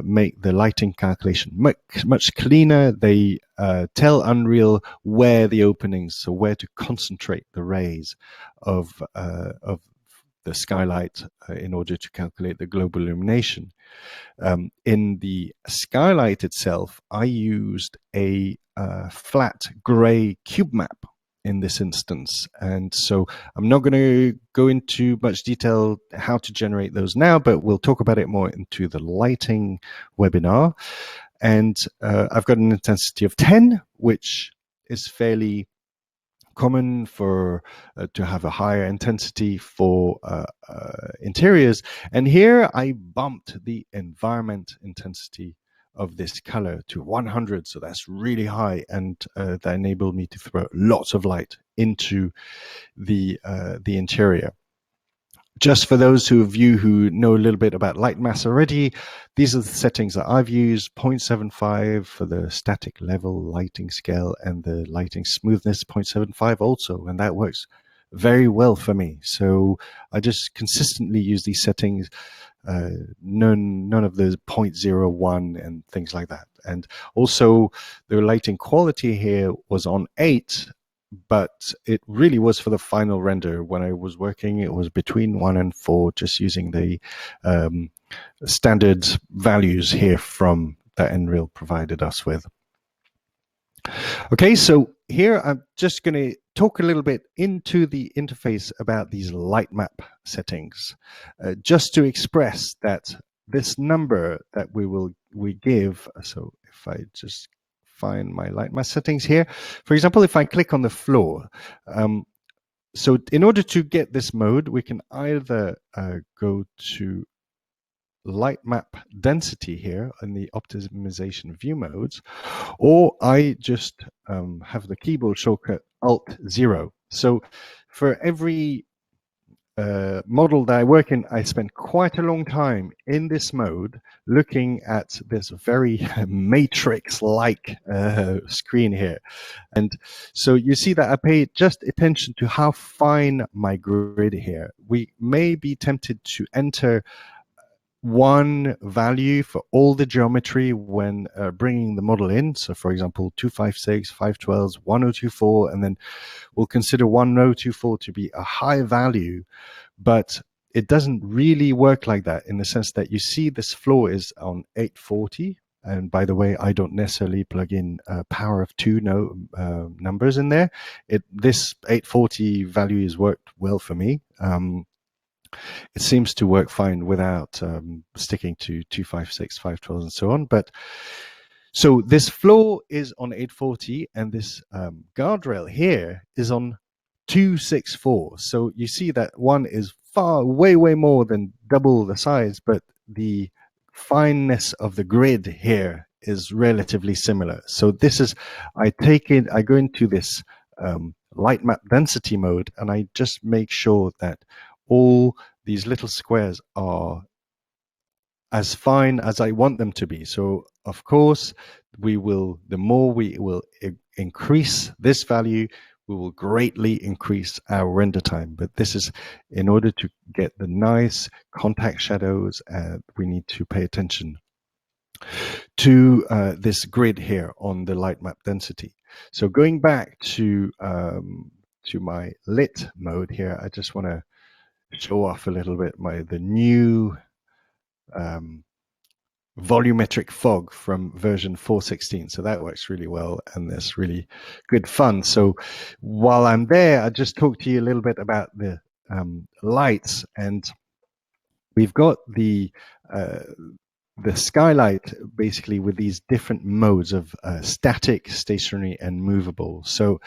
make the lighting calculation much cleaner. They tell Unreal where the openings, so where to concentrate the rays of the skylight in order to calculate the global illumination. In the skylight itself, I used a flat gray cube map in this instance. And so I'm not going to go into much detail how to generate those now, but we'll talk about it more into the lighting webinar. And I've got an intensity of 10, which is fairly common for to have a higher intensity for interiors. And here I bumped the environment intensity of this color to 100, so that's really high, and that enabled me to throw lots of light into the interior. Just for those of you who know a little bit about light mass already, these are the settings that I've used: 0.75 for the static level lighting scale, and the lighting smoothness 0.75 also, and that works very well for me. So I just consistently use these settings, none of the 0.01 and things like that. And also the lighting quality here was on 8, but it really was for the final render. When I was working, it was between 1 and 4, just using the standard values here from that Unreal provided us with. Okay, so here I'm just going to talk a little bit into the interface about these light map settings, just to express that this number that we give. So if I just find my light mass settings here, for example, if I click on the floor, so in order to get this mode, we can either go to light map density here in the optimization view modes, or I just have the keyboard shortcut Alt 0. So for every model that I work in, I spent quite a long time in this mode looking at this very matrix-like screen here. And so you see that I pay just attention to how fine my grid here. We may be tempted to enter one value for all the geometry when bringing the model in. So for example, 256, 512s, 1024, and then we'll consider 1024 to be a high value, but it doesn't really work like that in the sense that you see this floor is on 840. And by the way, I don't necessarily plug in power of two numbers in there. This 840 value has worked well for me. It seems to work fine without sticking to 256, 512, and so on. But so this floor is on 840, and this guardrail here is on 264. So you see that one is way more than double the size, but the fineness of the grid here is relatively similar. So this is, I go into this light map density mode, and I just make sure that all these little squares are as fine as I want them to be. So of course, the more we will increase this value, we will greatly increase our render time. But this is in order to get the nice contact shadows, we need to pay attention to this grid here on the light map density. So going back to my lit mode here, I just want to show off a little bit the new volumetric fog from version 4.16. So that works really well, and there's really good fun. So while I'm there, I just talked to you a little bit about the lights, and we've got the skylight basically with these different modes of static, stationary, and movable. So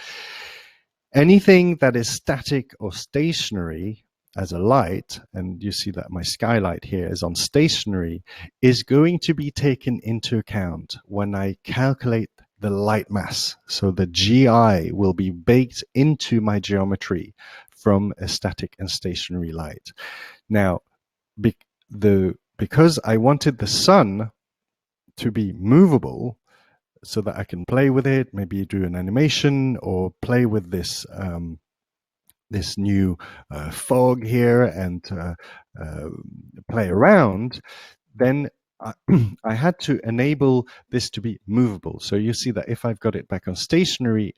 anything that is static or stationary as a light, and you see that my skylight here is on stationary, is going to be taken into account when I calculate the light mass. So the GI will be baked into my geometry from a static and stationary light. Now, because I wanted the sun to be movable so that I can play with it, maybe do an animation or play with this this new fog here and play around, then I had to enable this to be movable. So you see that if I've got it back on stationary,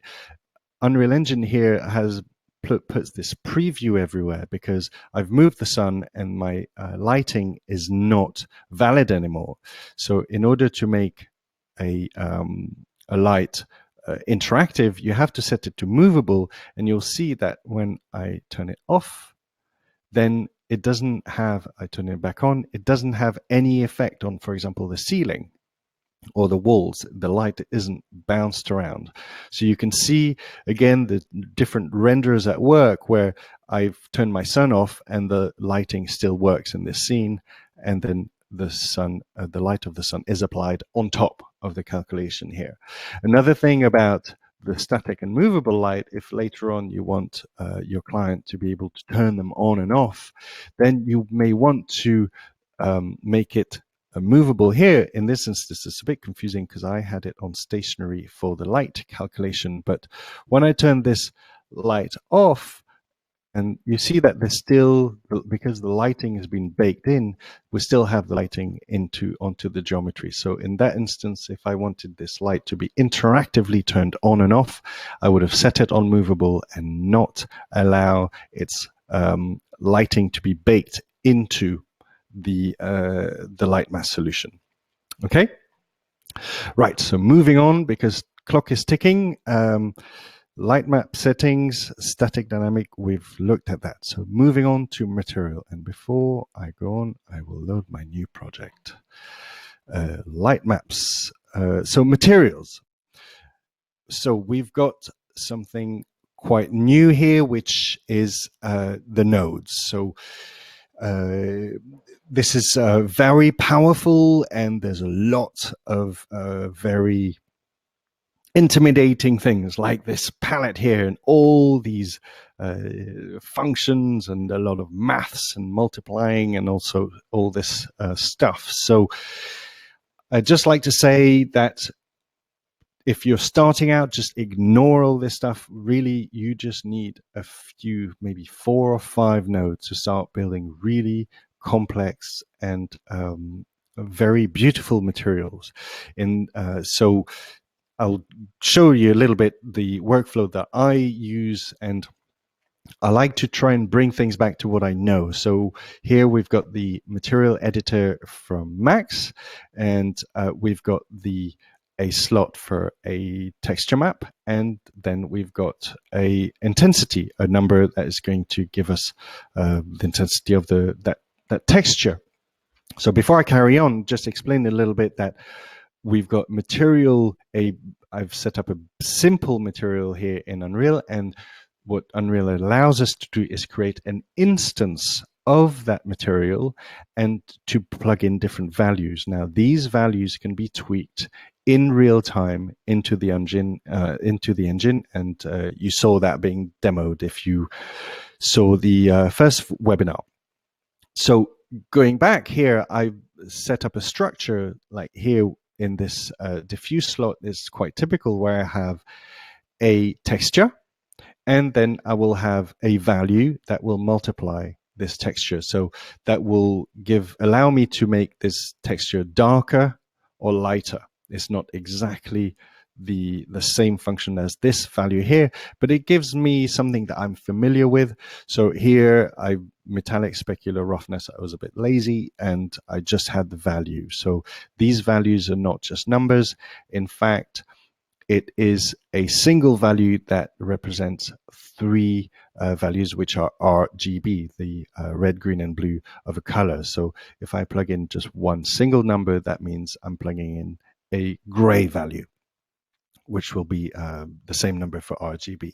Unreal Engine here puts this preview everywhere because I've moved the sun and my lighting is not valid anymore. So in order to make a light interactive, you have to set it to movable, and you'll see that when I turn it off, then it doesn't have, I turn it back on, it doesn't have any effect on, for example, the ceiling or the walls. The light isn't bounced around. So you can see again the different renders at work where I've turned my sun off and the lighting still works in this scene, and then the sun, the light of the sun is applied on top of the calculation here. Another thing about the static and movable light, if later on you want your client to be able to turn them on and off, then you may want to make it movable here. In this instance, it's a bit confusing because I had it on stationary for the light calculation, but when I turn this light off, and you see that there's still, because the lighting has been baked in, we still have the lighting onto the geometry. So in that instance, if I wanted this light to be interactively turned on and off, I would have set it on movable and not allow its lighting to be baked into the light mass solution. Okay, right. So moving on, because clock is ticking. Light map settings, static dynamic, we've looked at that. So moving on to material. And before I go on, I will load my new project. Light maps. So materials. So we've got something quite new here, which is the nodes. So this is very powerful, and there's a lot of very intimidating things like this palette here and all these functions and a lot of maths and multiplying and also all this stuff. So I'd just like to say that if you're starting out, just ignore all this stuff. Really, you just need a few, maybe 4 or 5 nodes to start building really complex and very beautiful materials. So I'll show you a little bit the workflow that I use, and I like to try and bring things back to what I know. So here we've got the material editor from Max, and we've got a slot for a texture map, and then we've got a intensity, a number that is going to give us the intensity of that texture. So before I carry on, just explain a little bit that we've got material. I've set up a simple material here in Unreal, and what Unreal allows us to do is create an instance of that material and to plug in different values. Now, these values can be tweaked in real time into the engine, and you saw that being demoed if you saw the first webinar. So going back here, I set up a structure like here in this diffuse slot is quite typical, where I have a texture, and then I will have a value that will multiply this texture. So that will allow me to make this texture darker or lighter. It's not exactly the same function as this value here, but it gives me something that I'm familiar with. So here, metallic specular roughness, I was a bit lazy, and I just had the value. So these values are not just numbers. In fact, it is a single value that represents 3 values, which are RGB, the red, green, and blue of a color. So if I plug in just one single number, that means I'm plugging in a gray value, which will be the same number for RGB.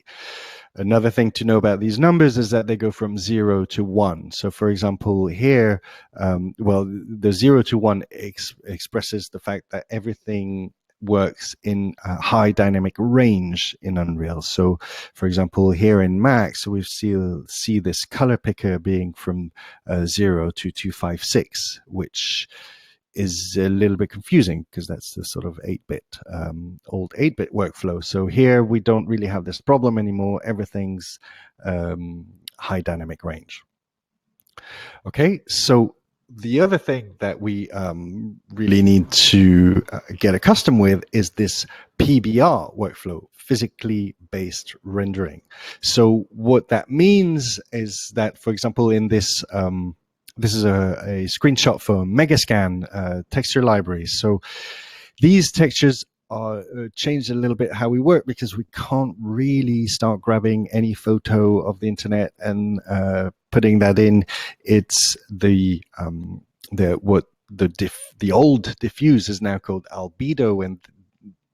Another thing to know about these numbers is that they go from 0 to 1. So for example, here, the 0 to 1 expresses the fact that everything works in a high dynamic range in Unreal. So for example, here in Max, we see this color picker being from 0 to 256, which is a little bit confusing because that's the sort of 8-bit, old 8-bit workflow. So here we don't really have this problem anymore. Everything's high dynamic range. Okay, so the other thing that we really need to get accustomed with is this PBR workflow, physically based rendering. So what that means is that, for example, in this, this is a screenshot for Megascan texture libraries. So these textures are changed a little bit how we work, because we can't really start grabbing any photo of the internet and putting that in. It's the old diffuse is now called albedo, and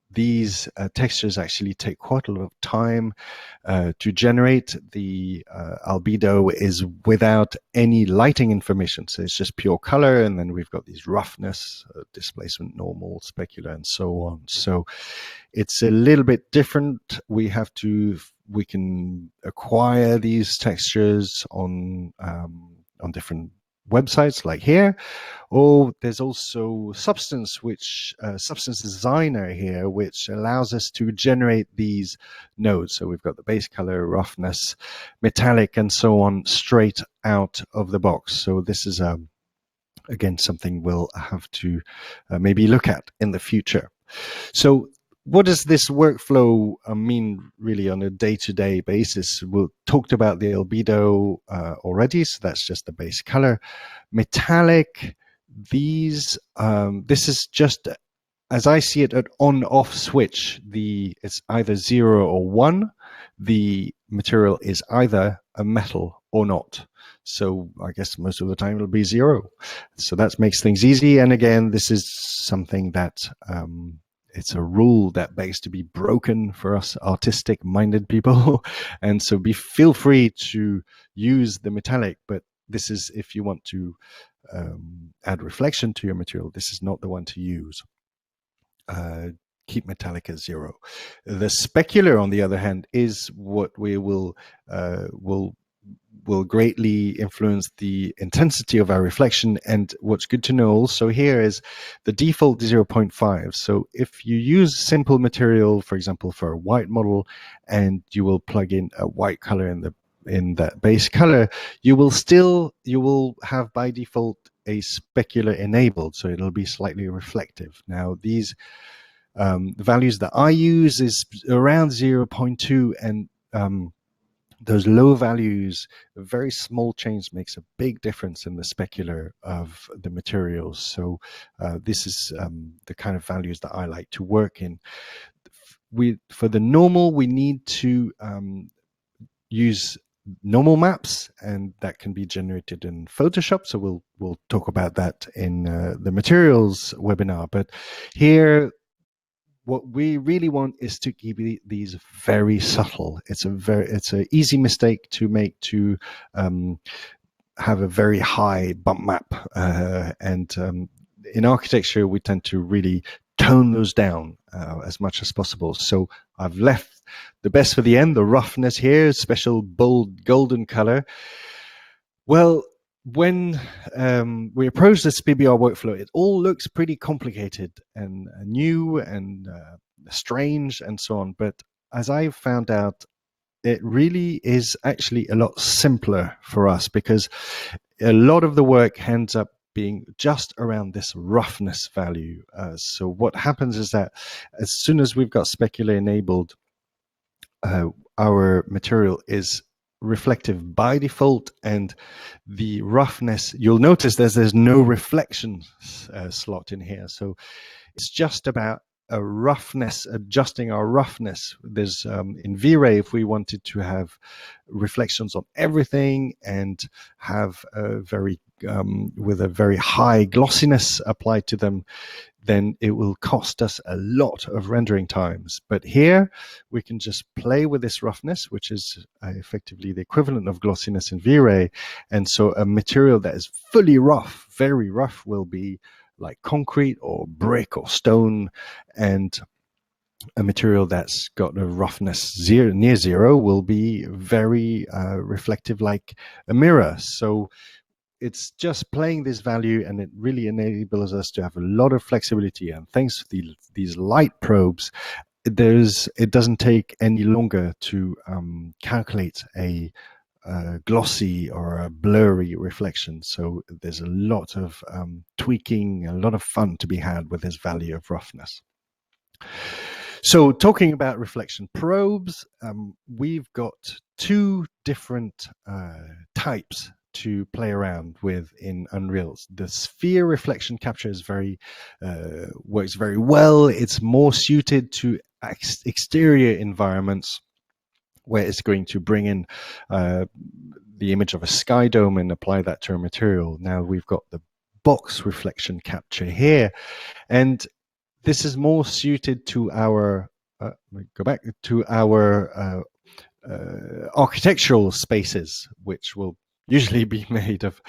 these textures actually take quite a lot of time to generate. The albedo is without any lighting information, so it's just pure color, and then we've got these roughness, displacement, normal, specular, and so on. So it's a little bit different. We can acquire these textures on different websites like here, or there's also Substance, Substance Designer here, which allows us to generate these nodes. So we've got the base color, roughness, metallic, and so on straight out of the box. So this is again something we'll have to maybe look at in the future. So what does this workflow mean really on a day-to-day basis? We talked about the albedo already, so that's just the base color. Metallic, this is just, as I see it, an on-off switch. It's either 0 or 1. The material is either a metal or not. So I guess most of the time it'll be 0. So that makes things easy. And again, this is something that it's a rule that begs to be broken for us artistic-minded people. And so feel free to use the metallic, but this is if you want to add reflection to your material. This is not the one to use. keep metallic at 0. The specular, on the other hand, is what we will greatly influence the intensity of our reflection. And what's good to know also here is the default is 0.5. So if you use simple material, for example, for a white model, and you will plug in a white color in that base color, you will have by default a specular enabled, so it'll be slightly reflective. Now these the values that I use is around 0.2, and those low values, a very small change makes a big difference in the specular of the materials. So this is the kind of values that I like to work in. For the normal, we need to use normal maps, and that can be generated in Photoshop. So we'll talk about that in the materials webinar. But here, what we really want is to keep these very subtle. It's an easy mistake to make to have a very high bump map, and in architecture we tend to really tone those down as much as possible. So I've left the best for the end. The roughness here, special bold golden color. Well, when we approach this PBR workflow, it all looks pretty complicated and new and strange and so on. But as I've found out, it really is actually a lot simpler for us, because a lot of the work ends up being just around this roughness value. So what happens is that as soon as we've got specular enabled, our material is reflective by default, and the roughness, you'll notice there's no reflection slot in here. So it's just about a roughness, adjusting our roughness. There's in V-Ray, if we wanted to have reflections on everything and have a very with a very high glossiness applied to them, then it will cost us a lot of rendering times. But here we can just play with this roughness, which is effectively the equivalent of glossiness in V-Ray. And so a material that is fully rough, very rough, will be like concrete or brick or stone, and a material that's got a roughness near zero will be very reflective, like a mirror. So it's just playing this value, and it really enables us to have a lot of flexibility. And thanks to these light probes, it doesn't take any longer to calculate a glossy or a blurry reflection. So there's a lot of tweaking, a lot of fun to be had with this value of roughness. So talking about reflection probes, we've got two different types to play around with in Unreal. The sphere reflection capture is works very well. It's more suited to exterior environments, where it's going to bring in the image of a sky dome and apply that to a material. Now we've got the box reflection capture here, and this is more suited to our architectural spaces, which will usually be made of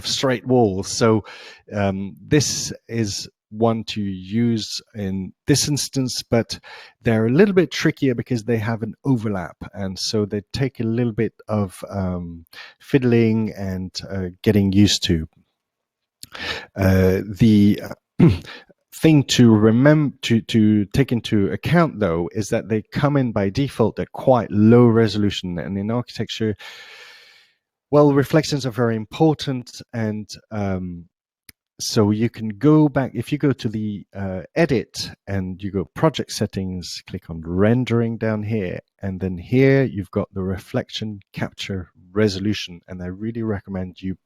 straight walls. So this is one to use in this instance, but they're a little bit trickier because they have an overlap, and so they take a little bit of fiddling and getting used to. The thing to remember to take into account, though, is that they come in by default at quite low resolution, and in architecture, well, reflections are very important. And so you can go back, if you go to the edit and you go project settings, click on rendering down here, and then here you've got the reflection capture resolution, and I really recommend you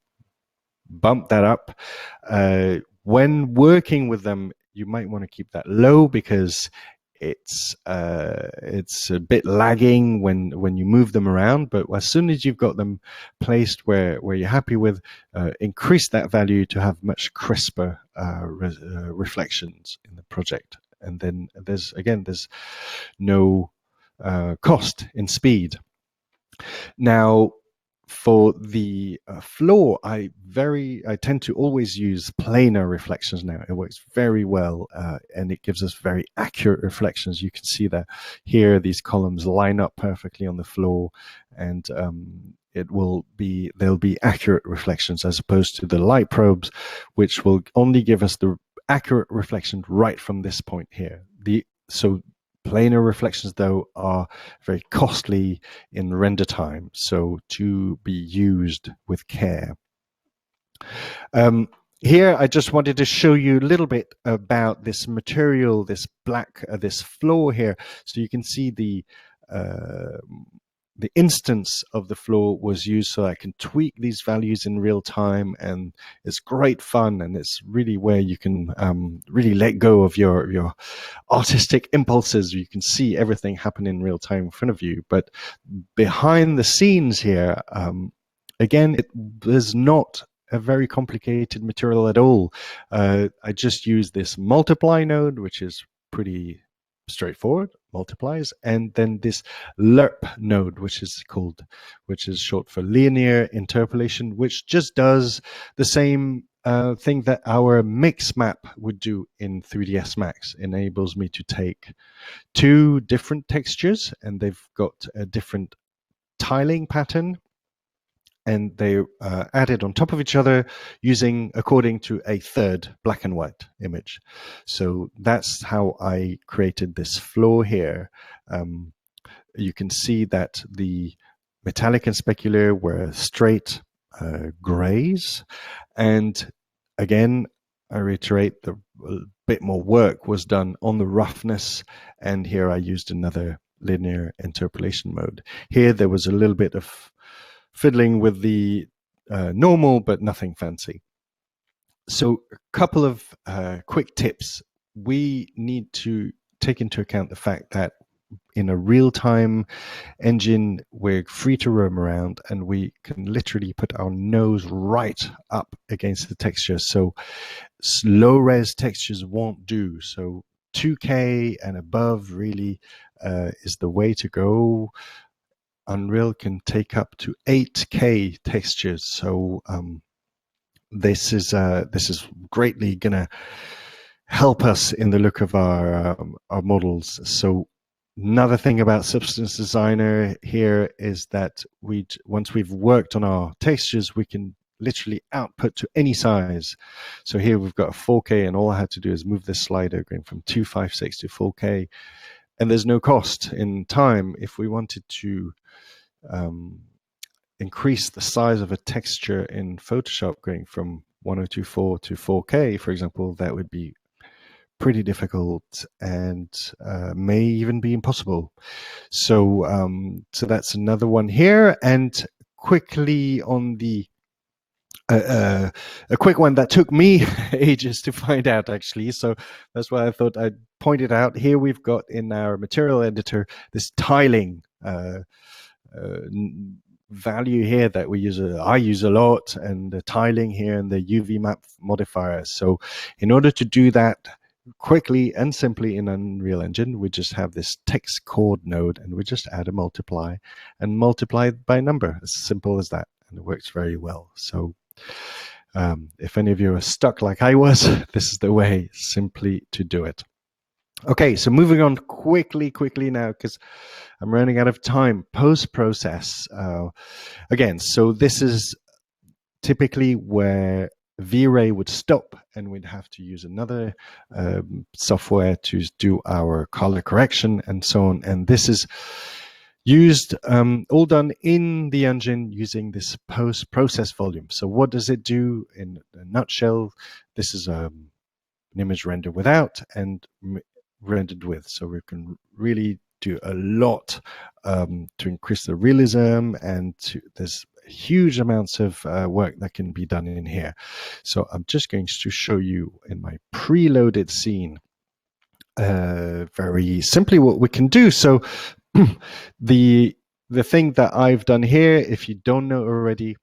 bump that up. When working with them, you might want to keep that low, because it's a bit lagging when you move them around. But as soon as you've got them placed where you're happy with, increase that value to have much crisper reflections in the project. And then there's no cost in speed. Now, For the floor, I tend to always use planar reflections now. It works very well, and it gives us very accurate reflections. You can see that here, these columns line up perfectly on the floor, and they'll be accurate reflections as opposed to the light probes, which will only give us the accurate reflection right from this point here. So planar reflections, though, are very costly in render time, so to be used with care. Here, I just wanted to show you a little bit about this material, this floor here. So you can see the instance of the floor was used so I can tweak these values in real time, and it's great fun, and it's really where you can really let go of your artistic impulses. You can see everything happen in real time in front of you. But behind the scenes here, again, there's not a very complicated material at all. I just use this multiply node, which is pretty straightforward, multiplies, and then this lerp node, which is short for linear interpolation, which just does the same thing that our mix map would do in 3ds Max. Enables me to take two different textures, and they've got a different tiling pattern, and they added on top of each other according to a third black and white image. So that's how I created this floor here. You can see that the metallic and specular were straight grays. And again, I reiterate, a bit more work was done on the roughness. And here I used another linear interpolation mode. Here there was a little bit of fiddling with the normal, but nothing fancy. So a couple of quick tips. We need to take into account the fact that in a real-time engine, we're free to roam around, and we can literally put our nose right up against the texture. So low-res textures won't do. So 2K and above really is the way to go. Unreal can take up to 8K textures, so this is greatly going to help us in the look of our models. So another thing about Substance Designer here is that once we've worked on our textures, we can literally output to any size. So here we've got a 4K, and all I had to do is move this slider going from 256 to 4K. And there's no cost in time. If we wanted to increase the size of a texture in Photoshop going from 1024 to 4K, for example, that would be pretty difficult and may even be impossible. So that's another one here. And quickly on the a quick one that took me ages to find out, actually. So that's why I thought I'd point it out. Here we've got in our material editor this tiling value here that I use a lot, and the tiling here and the UV map modifier. So in order to do that quickly and simply in Unreal Engine, we just have this text chord node, and we just add a multiply and multiply it by number. As simple as that, and it works very well. So if any of you are stuck like I was, this is the way simply to do it. Okay, so moving on quickly now, because I'm running out of time. Post-process. Again, so this is typically where V-Ray would stop, and we'd have to use another software to do our color correction and so on. And this is used, all done in the engine using this post-process volume. So what does it do in a nutshell? This is an image rendered without and rendered with. So we can really do a lot to increase the realism, and there's huge amounts of work that can be done in here. So I'm just going to show you in my preloaded scene very simply what we can do. So the thing that I've done here, if you don't know already,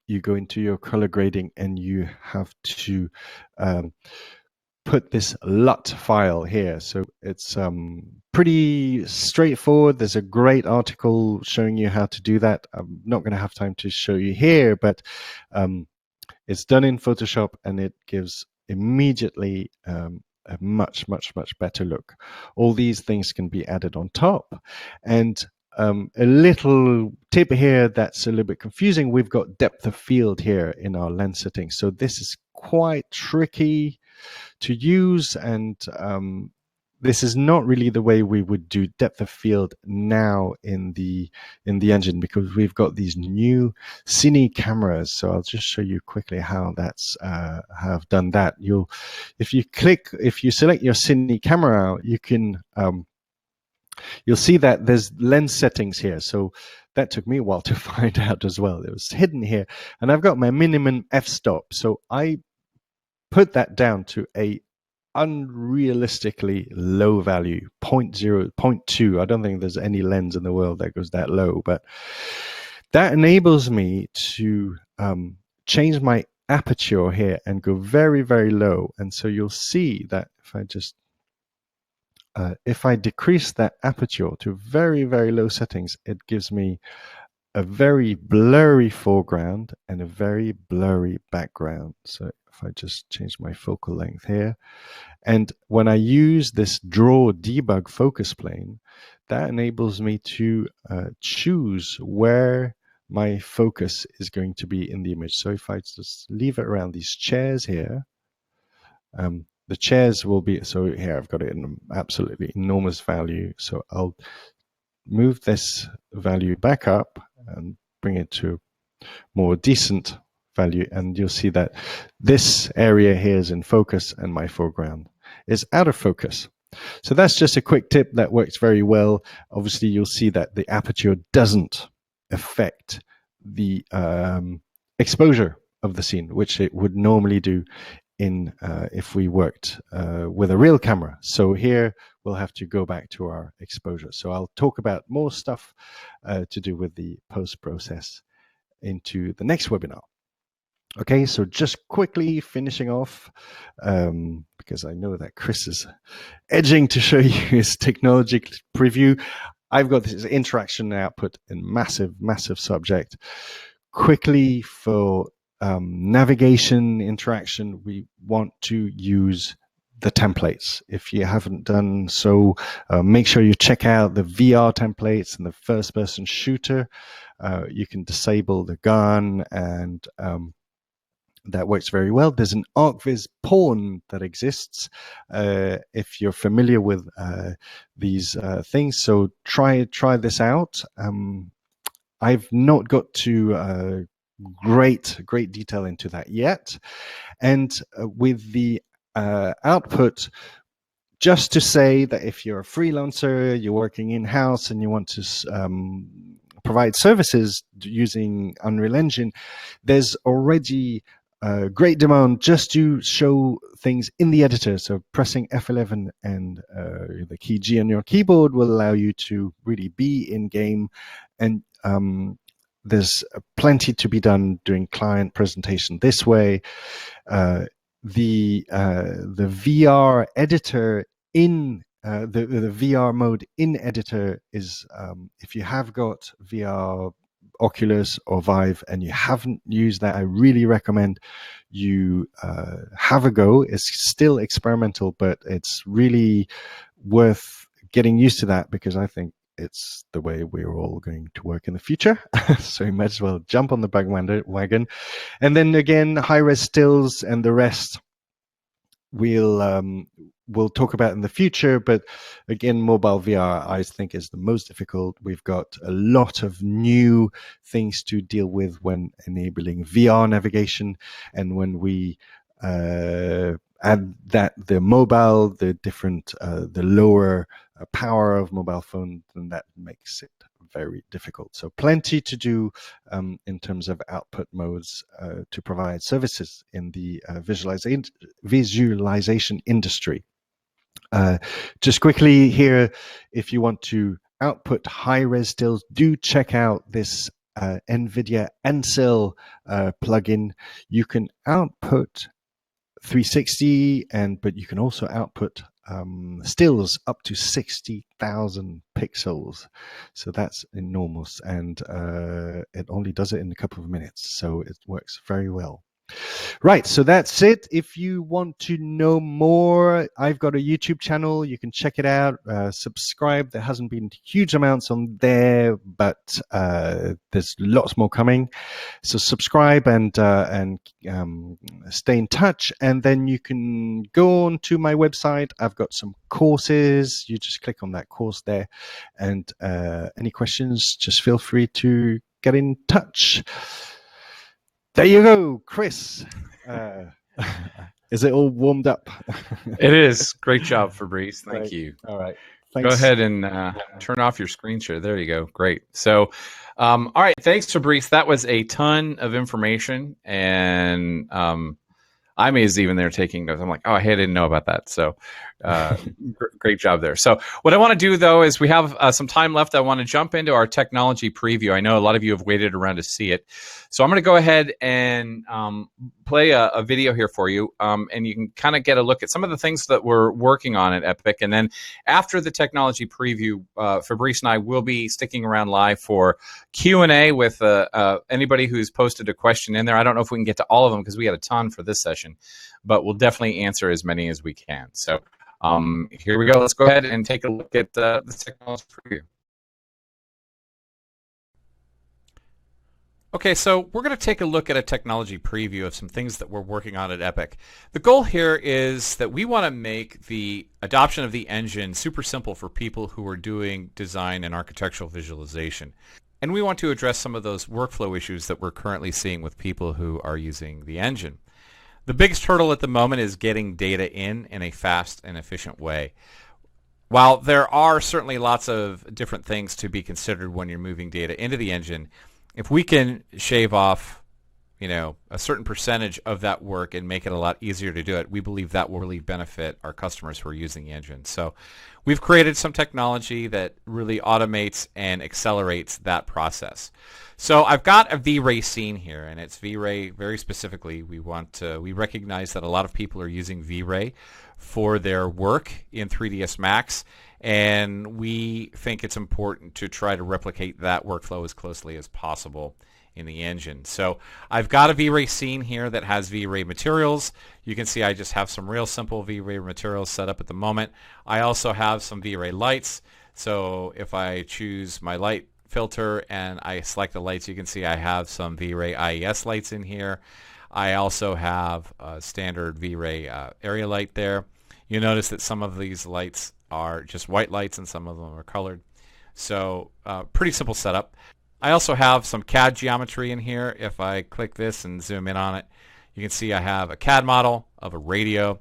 you go into your color grading and you have to put this LUT file here. So it's pretty straightforward. There's a great article showing you how to do that. I'm not going to have time to show you here, but it's done in Photoshop, and it gives immediately a much better look. All these things can be added on top. And a little tip here that's a little bit confusing. We've got depth of field here in our lens settings. So this is quite tricky to use, and this is not really the way we would do depth of field now in the engine, because we've got these new Cine cameras. So I'll just show you quickly how that's have done that. If you select your Cine camera, you can you'll see that there's lens settings here. So that took me a while to find out as well. It was hidden here, and I've got my minimum f-stop. So I put that down to a unrealistically low value, 0.2. I don't think there's any lens in the world that goes that low, but that enables me to change my aperture here and go very low. And so you'll see that if I decrease that aperture to very low settings, it gives me a very blurry foreground and a very blurry background. So if I just change my focal length here, and when I use this draw debug focus plane, that enables me to choose where my focus is going to be in the image. So if I just leave it around these chairs here, the chairs will be, so here I've got it in an absolutely enormous value. So I'll move this value back up and bring it to more decent value, and you'll see that this area here is in focus and my foreground is out of focus. So that's just a quick tip that works very well. Obviously you'll see that the aperture doesn't affect the exposure of the scene, which it would normally do in if we worked with a real camera. So here we'll have to go back to our exposure. So I'll talk about more stuff to do with the post process into the next webinar. Okay, so just quickly finishing off, because I know that Chris is edging to show you his technology preview. I've got this interaction output in massive subject. Quickly for navigation interaction, we want to use the templates. If you haven't done so, make sure you check out the VR templates and the first person shooter. You can disable the gun, and that works very well. There's an ArcViz pawn that exists if you're familiar with these things. So try this out. I've not got to great detail into that yet. And with the output, just to say that if you're a freelancer, you're working in-house and you want to provide services using Unreal Engine, there's already great demand just to show things in the editor. So pressing F11 and the key G on your keyboard will allow you to really be in game, and there's plenty to be done doing client presentation this way. The VR editor in the VR mode in editor is if you have got VR Oculus or Vive and you haven't used that, I really recommend you have a go. It's still experimental, but it's really worth getting used to that, because I think it's the way we're all going to work in the future. So you might as well jump on the bandwagon. And then again, high-res stills and the rest we'll talk about in the future. But again, mobile VR, I think, is the most difficult. We've got a lot of new things to deal with when enabling VR navigation, and when we add that the mobile, the different, the lower power of mobile phone, then that makes it very difficult. So plenty to do in terms of output modes to provide services in the visualization industry. Just quickly here, if you want to output high-res stills, do check out this NVIDIA Ansel plugin. You can output 360, but you can also output stills up to 60,000 pixels. So that's enormous, and it only does it in a couple of minutes. So it works very well. Right, so that's it. If you want to know more, I've got a YouTube channel. You can check it out. Subscribe. There hasn't been huge amounts on there, but there's lots more coming. So subscribe and stay in touch. And then you can go on to my website. I've got some courses. You just click on that course there. And any questions, just feel free to get in touch. There you go, Chris. Is it all warmed up? It is. Great job, Fabrice. Thank you. All right. Thanks. Go ahead and turn off your screen share. There you go. Great. So, all right. Thanks, Fabrice. That was a ton of information. And I'm even there taking notes. I'm like, oh, hey, I didn't know about that. So great job there. So what I want to do, though, is we have some time left. I want to jump into our technology preview. I know a lot of you have waited around to see it. So I'm going to go ahead and play a video here for you. And you can kind of get a look at some of the things that we're working on at Epic. And then after the technology preview, Fabrice and I will be sticking around live for Q&A with anybody who's posted a question in there. I don't know if we can get to all of them because we had a ton for this session, but we'll definitely answer as many as we can. So here we go. Let's go ahead and take a look at the technology preview. Okay, so we're going to take a look at a technology preview of some things that we're working on at Epic. The goal here is that we want to make the adoption of the engine super simple for people who are doing design and architectural visualization. And we want to address some of those workflow issues that we're currently seeing with people who are using the engine. The biggest hurdle at the moment is getting data in a fast and efficient way. While there are certainly lots of different things to be considered when you're moving data into the engine, if we can shave off, a certain percentage of that work and make it a lot easier to do it, we believe that will really benefit our customers who are using the engine. So we've created some technology that really automates and accelerates that process. So I've got a V-Ray scene here, and it's V-Ray very specifically. We recognize that a lot of people are using V-Ray for their work in 3ds Max, and we think it's important to try to replicate that workflow as closely as possible in the engine. So I've got a V-Ray scene here that has V-Ray materials. You can see I just have some real simple V-Ray materials set up at the moment. I also have some V-Ray lights. So if I choose my light filter and I select the lights, you can see I have some V-Ray IES lights in here. I also have a standard V-Ray area light there. You notice that some of these lights are just white lights and some of them are colored. So pretty simple setup. I also have some CAD geometry in here. If I click this and zoom in on it, you can see I have a CAD model of a radio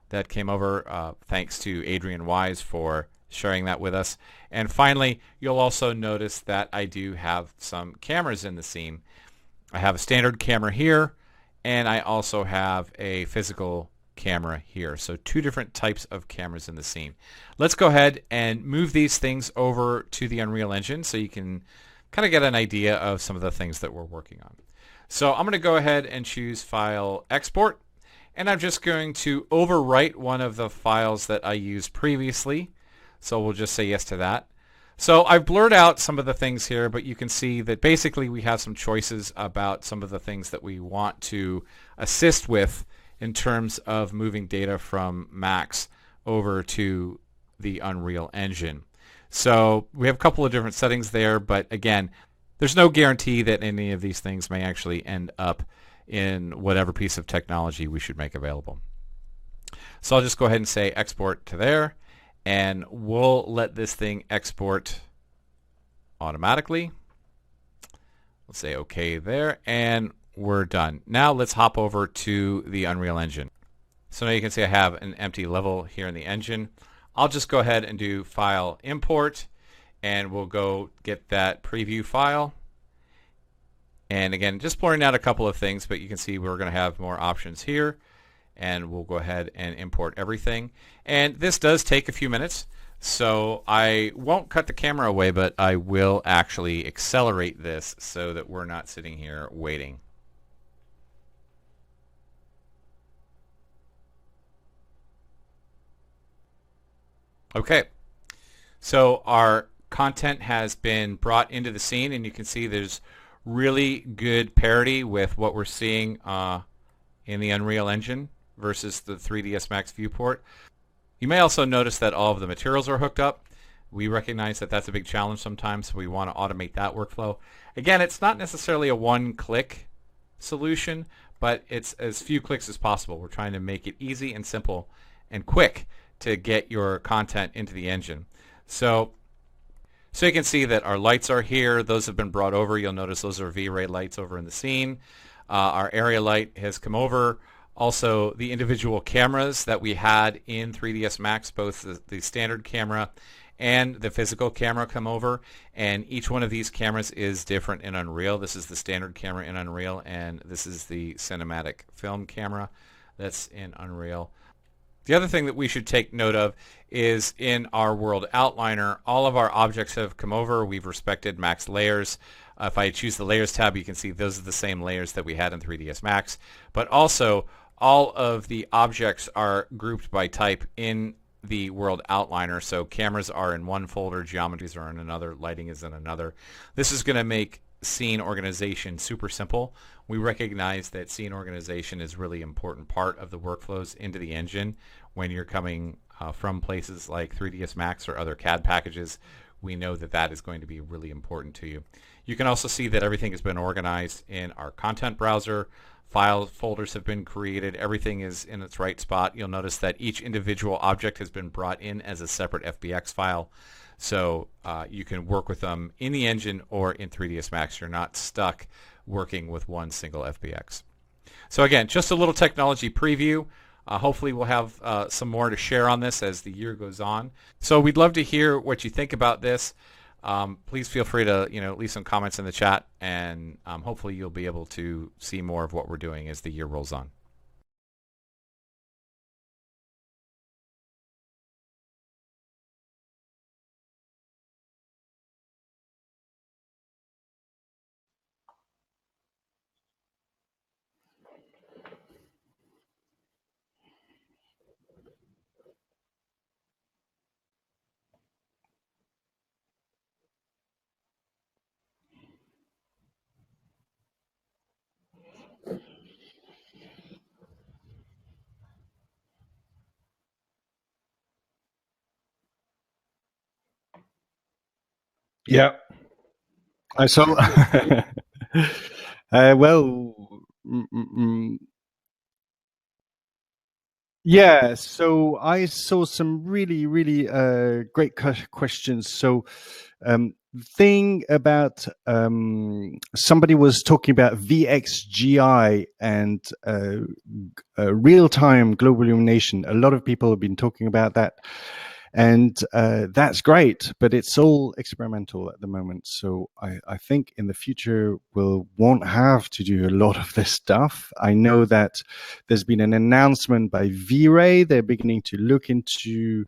that came over. Thanks to Adrian Wise for sharing that with us. And finally, you'll also notice that I do have some cameras in the scene. I have a standard camera here, and I also have a physical camera here. So two different types of cameras in the scene. Let's go ahead and move these things over to the Unreal Engine so you can kind of get an idea of some of the things that we're working on. So I'm going to go ahead and choose File, Export, and I'm just going to overwrite one of the files that I used previously. So we'll just say yes to that. So I've blurred out some of the things here, but you can see that basically we have some choices about some of the things that we want to assist with in terms of moving data from Max over to the Unreal Engine. So we have a couple of different settings there, but again, there's no guarantee that any of these things may actually end up in whatever piece of technology we should make available. So I'll just go ahead and say export to there, and we'll let this thing export automatically. We'll say OK there, and we're done. Now let's hop over to the Unreal Engine. So now you can see I have an empty level here in the engine. I'll just go ahead and do File, Import, and we'll go get that preview file. And again, just blurring out a couple of things, but you can see we're going to have more options here. And we'll go ahead and import everything. And this does take a few minutes, so I won't cut the camera away, but I will actually accelerate this so that we're not sitting here waiting. Okay, so our content has been brought into the scene, and you can see there's really good parity with what we're seeing in the Unreal Engine versus the 3ds Max viewport. You may also notice that all of the materials are hooked up. We recognize that that's a big challenge sometimes, so we want to automate that workflow. Again, it's not necessarily a one-click solution, but it's as few clicks as possible. We're trying to make it easy and simple and quick to get your content into the engine. So you can see that our lights are here. Those have been brought over. You'll notice those are V-Ray lights over in the scene. Our area light has come over. Also, the individual cameras that we had in 3ds Max, both the standard camera and the physical camera come over, and each one of these cameras is different in Unreal. This is the standard camera in Unreal, and this is the cinematic film camera that's in Unreal. The other thing that we should take note of is in our world outliner, all of our objects have come over. We've respected max layers. If I choose the layers tab, you can see those are the same layers that we had in 3ds Max. But also, all of the objects are grouped by type in the world outliner. So cameras are in one folder, geometries are in another, lighting is in another. This is going to make scene organization super simple. We recognize that scene organization is a really important part of the workflows into the engine when you're coming from places like 3ds Max or other CAD packages. We know that that is going to be really important to you. You can also see that everything has been organized in our content browser. File folders have been created. Everything is in its right spot. You'll notice that each individual object has been brought in as a separate FBX file. So you can work with them in the engine or in 3ds Max. You're not stuck working with one single FBX. So again, just a little technology preview. Hopefully we'll have some more to share on this as the year goes on. So we'd love to hear what you think about this. Please feel free to leave some comments in the chat, and hopefully you'll be able to see more of what we're doing as the year rolls on. Yeah, I saw. Well, mm, mm, mm, yeah. So I saw some really, really great questions. So, thing about somebody was talking about VXGI and real-time global illumination. A lot of people have been talking about that, and that's great, but it's all experimental at the moment. So I think in the future won't have to do a lot of this stuff. I know that there's been an announcement by V-Ray. They're beginning to look into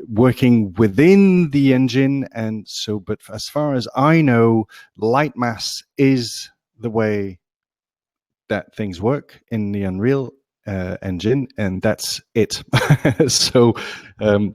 working within the engine, and so. But as far as I know, Lightmass is the way that things work in the Unreal engine, and that's it. So, um,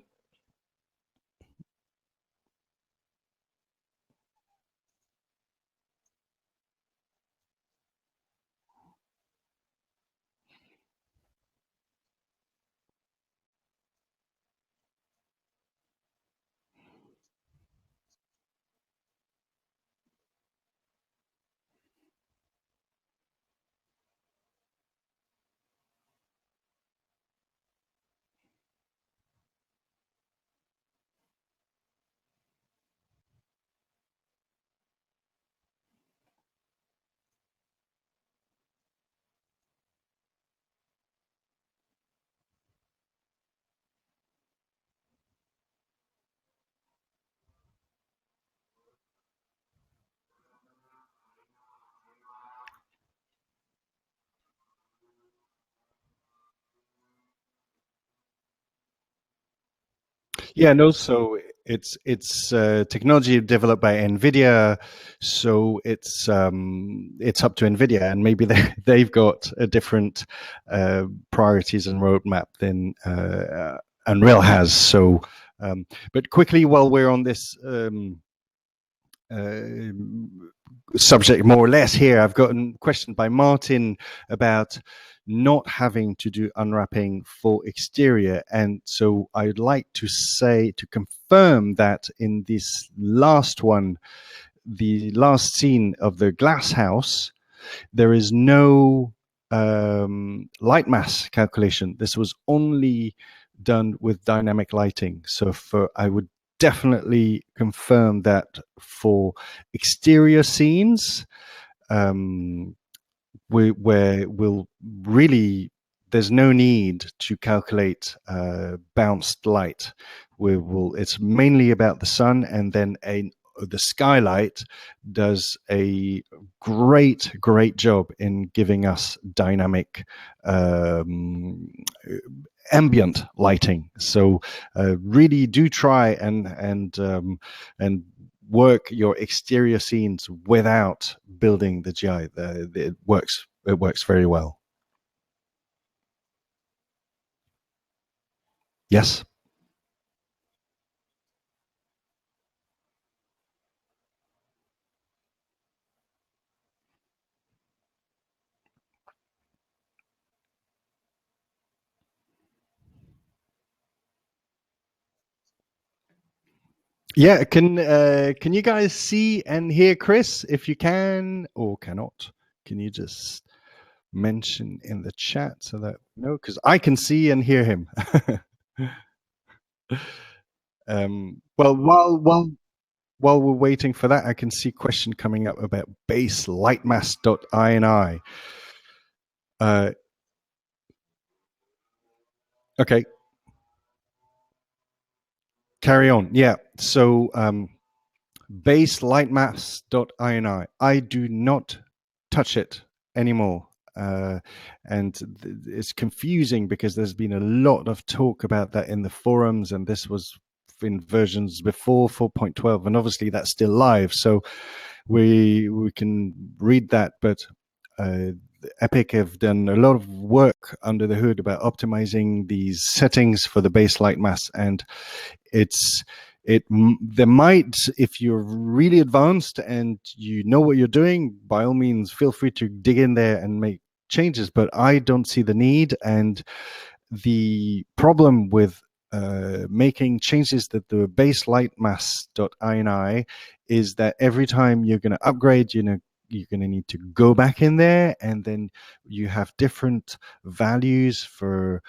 yeah, no. So It's technology developed by NVIDIA, so it's up to NVIDIA, and maybe they've got a different priorities and roadmap than Unreal has. So, but quickly, while we're on this subject more or less here, I've got a question by Martin about not having to do unwrapping for exterior. And so I'd like to confirm that in this last one, the last scene of the glass house, there is no light mass calculation. This was only done with dynamic lighting. So I would definitely confirm that for exterior scenes, where we'll really, there's no need to calculate bounced light. It's mainly about the sun, and then the skylight does a great job in giving us dynamic ambient lighting. So really do try and work your exterior scenes without building the GI. It works very well. Yes. Yeah, can you guys see and hear Chris? If you can or cannot, can you just mention in the chat so that no, because I can see and hear him. Well, while we're waiting for that, I can see a question coming up about base lightmass.ini. Okay, carry on. Yeah, so base lightmass.ini. I do not touch it anymore. And it's confusing because there's been a lot of talk about that in the forums, and this was in versions before 4.12, and obviously that's still live, so we can read that. But Epic have done a lot of work under the hood about optimizing these settings for the base light mass, and there might, if you're really advanced and you know what you're doing, by all means feel free to dig in there and make changes, but I don't see the need. And the problem with making changes to the base lightmass.ini is that every time you're going to upgrade, you're going to need to go back in there, and then you have different values for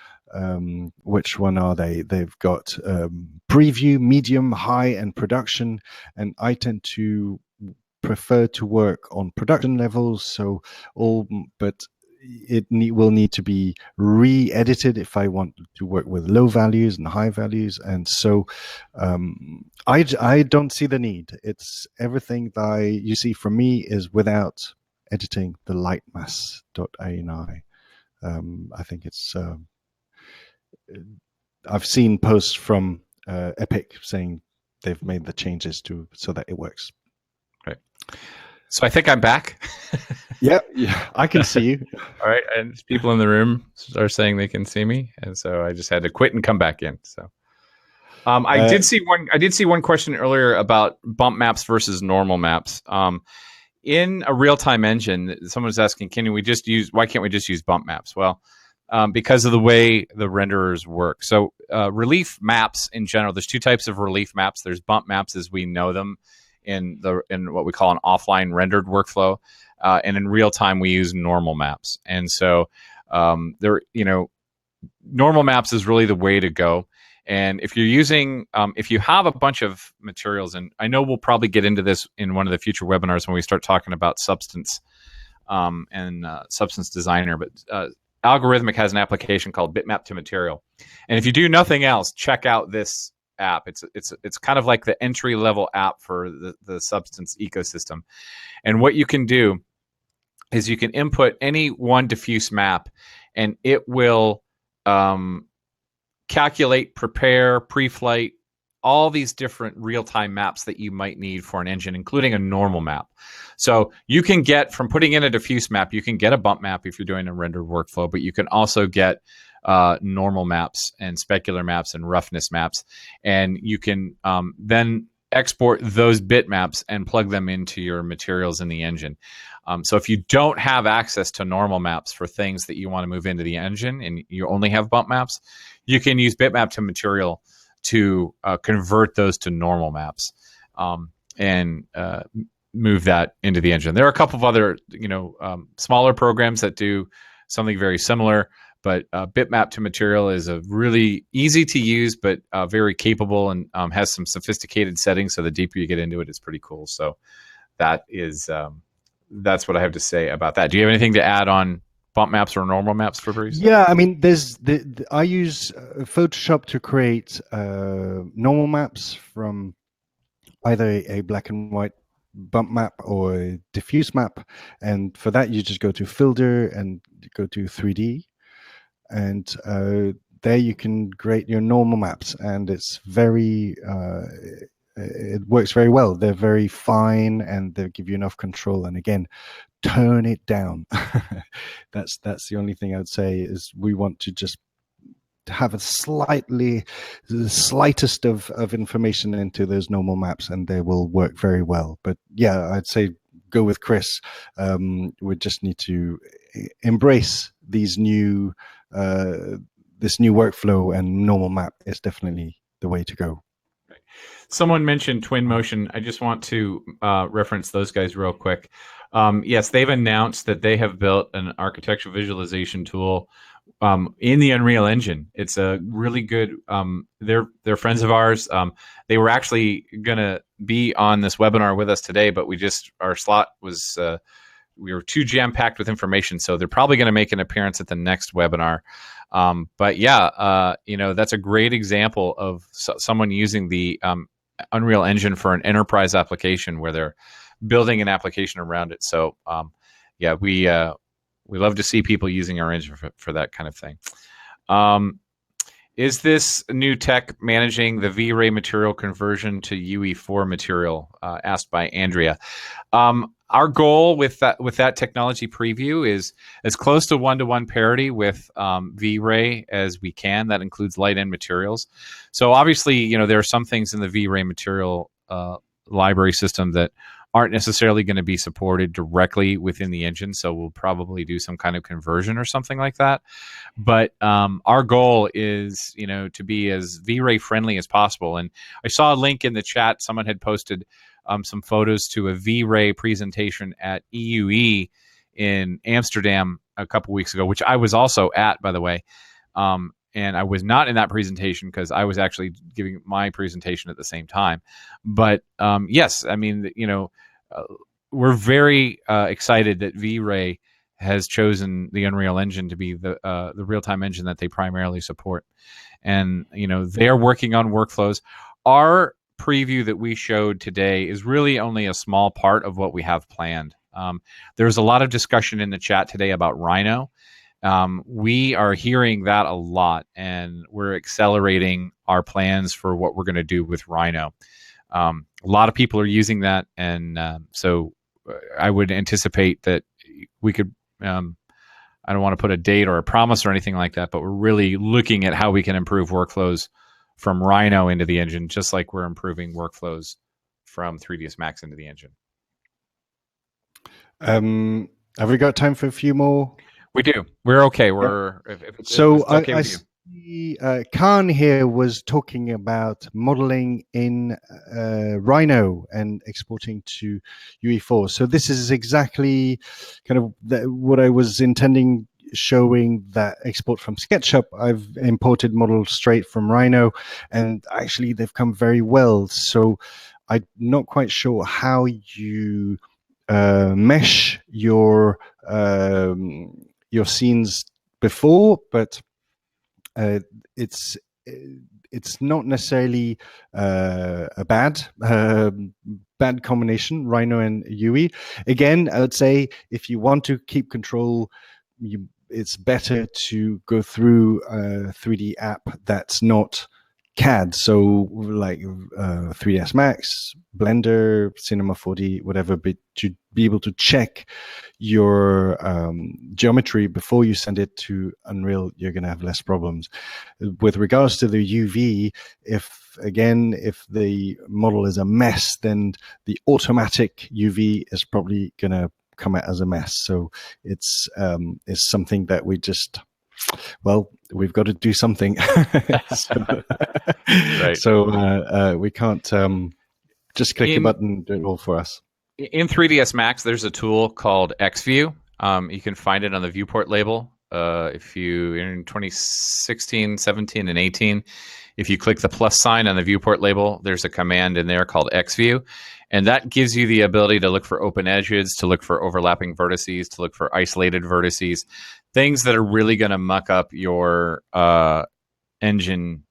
which one are they? They've got preview, medium, high, and production, and I tend to prefer to work on production levels. So but it will need to be re-edited if I want to work with low values and high values, and so I don't see the need. It's everything that you see from me is without editing the lightmass.ini. I think it's I've seen posts from Epic saying they've made the changes so that it works. Right. So I think I'm back. Yeah, I can see you. All right, and people in the room are saying they can see me, and so I just had to quit and come back in. So I did see one question earlier about bump maps versus normal maps. In a real-time engine, someone was asking, why can't we just use bump maps? Well, because of the way the renderers work. So relief maps in general, there's two types of relief maps. There's bump maps as we know them in what we call an offline rendered workflow, and in real time we use normal maps. And so normal maps is really the way to go. And if you're using, if you have a bunch of materials, and I know we'll probably get into this in one of the future webinars when we start talking about Substance and Substance Designer, but Algorithmic has an application called Bitmap to Material. And if you do nothing else, check out this app. It's kind of like the entry level app for the Substance ecosystem. And what you can do is you can input any one diffuse map, and it will calculate, prepare, pre-flight all these different real-time maps that you might need for an engine, including a normal map. So you can get, from putting in a diffuse map, you can get a bump map if you're doing a rendered workflow, but you can also get normal maps and specular maps and roughness maps. And you can then export those bitmaps and plug them into your materials in the engine. So if you don't have access to normal maps for things that you want to move into the engine and you only have bump maps, you can use bitmap to material to convert those to normal maps and move that into the engine. There are a couple of other, smaller programs that do something very similar, but bitmap to material is a really easy to use, but very capable and has some sophisticated settings. So the deeper you get into it, it's pretty cool. So that is that's what I have to say about that. Do you have anything to add on bump maps or normal maps, Fabrice? Yeah, I mean, there's I use Photoshop to create normal maps from either a black and white bump map or a diffuse map, and for that you just go to Filter and go to 3D, and there you can create your normal maps, and it's very it works very well. They're very fine and they give you enough control, and again, turn it down. That's the only thing I would say is we want to just have the slightest of information into those normal maps, and they will work very well. But yeah, I'd say go with Chris. We just need to embrace these new this new workflow, and normal map is definitely the way to go. Someone mentioned Twinmotion. I just want to reference those guys real quick. Yes, they've announced that they have built an architectural visualization tool in the Unreal Engine. It's a really good. They're friends of ours. They were actually going to be on this webinar with us today, but our slot was we were too jam packed with information, so they're probably going to make an appearance at the next webinar. But yeah, that's a great example of someone using the Unreal Engine for an enterprise application where they're building an application around it. So yeah, we love to see people using our engine for that kind of thing. Is this new tech managing the V-Ray material conversion to UE4 material? Asked by Andrea. Our goal with that technology preview is as close to one-to-one parity with V-Ray as we can. That includes light end materials. So obviously, there are some things in the V-Ray material library system that aren't necessarily going to be supported directly within the engine. So we'll probably do some kind of conversion or something like that. But our goal is, to be as V-Ray friendly as possible. And I saw a link in the chat. Someone had posted some photos to a V-Ray presentation at EUE in Amsterdam a couple weeks ago, which I was also at, by the way. And I was not in that presentation because I was actually giving my presentation at the same time. But yes, I mean, we're very excited that V-Ray has chosen the Unreal Engine to be the real-time engine that they primarily support. And, they are working on workflows. Our preview that we showed today is really only a small part of what we have planned. There's a lot of discussion in the chat today about Rhino. We are hearing that a lot, and we're accelerating our plans for what we're going to do with Rhino. A lot of people are using that, and so I would anticipate that we could, I don't want to put a date or a promise or anything like that, but we're really looking at how we can improve workflows from Rhino into the engine, just like we're improving workflows from 3ds Max into the engine. Have we got time for a few more? We do. We're okay. We're if it's okay with you. Khan here was talking about modeling in Rhino and exporting to UE4. So this is exactly kind of what I was intending, showing that export from SketchUp. I've imported models straight from Rhino, and actually they've come very well. So I'm not quite sure how you mesh your scenes before, but it's not necessarily a bad combination, Rhino and UE. Again, I would say if you want to keep control, it's better to go through a 3D app that's not CAD, so like 3ds Max, Blender, Cinema 4D, whatever, but to be able to check your geometry before you send it to Unreal, you're going to have less problems. With regards to the UV, if the model is a mess, then the automatic UV is probably going to come out as a mess. So it's something that we've got to do something. Right. So we can't just click a button and do it all for us. In 3ds Max, there's a tool called XView. You can find it on the viewport label. If you in 2016, 17, and 18, if you click the plus sign on the viewport label, there's a command in there called XView, and that gives you the ability to look for open edges, to look for overlapping vertices, to look for isolated vertices, things that are really going to muck up your engine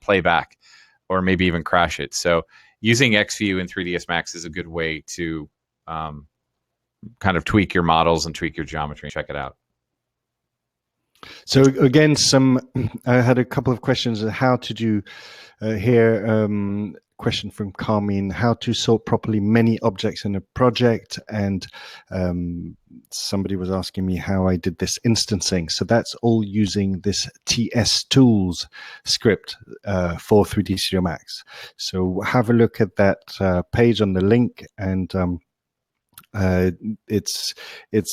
playback, or maybe even crash it. So using XView in 3ds Max is a good way to kind of tweak your models and tweak your geometry. Check it out. So again, I had a couple of questions on how to do here. Question from Carmine: how to sort properly many objects in a project, and somebody was asking me how I did this instancing. So that's all using this TS Tools script for 3D Studio Max. So have a look at that page on the link, and it's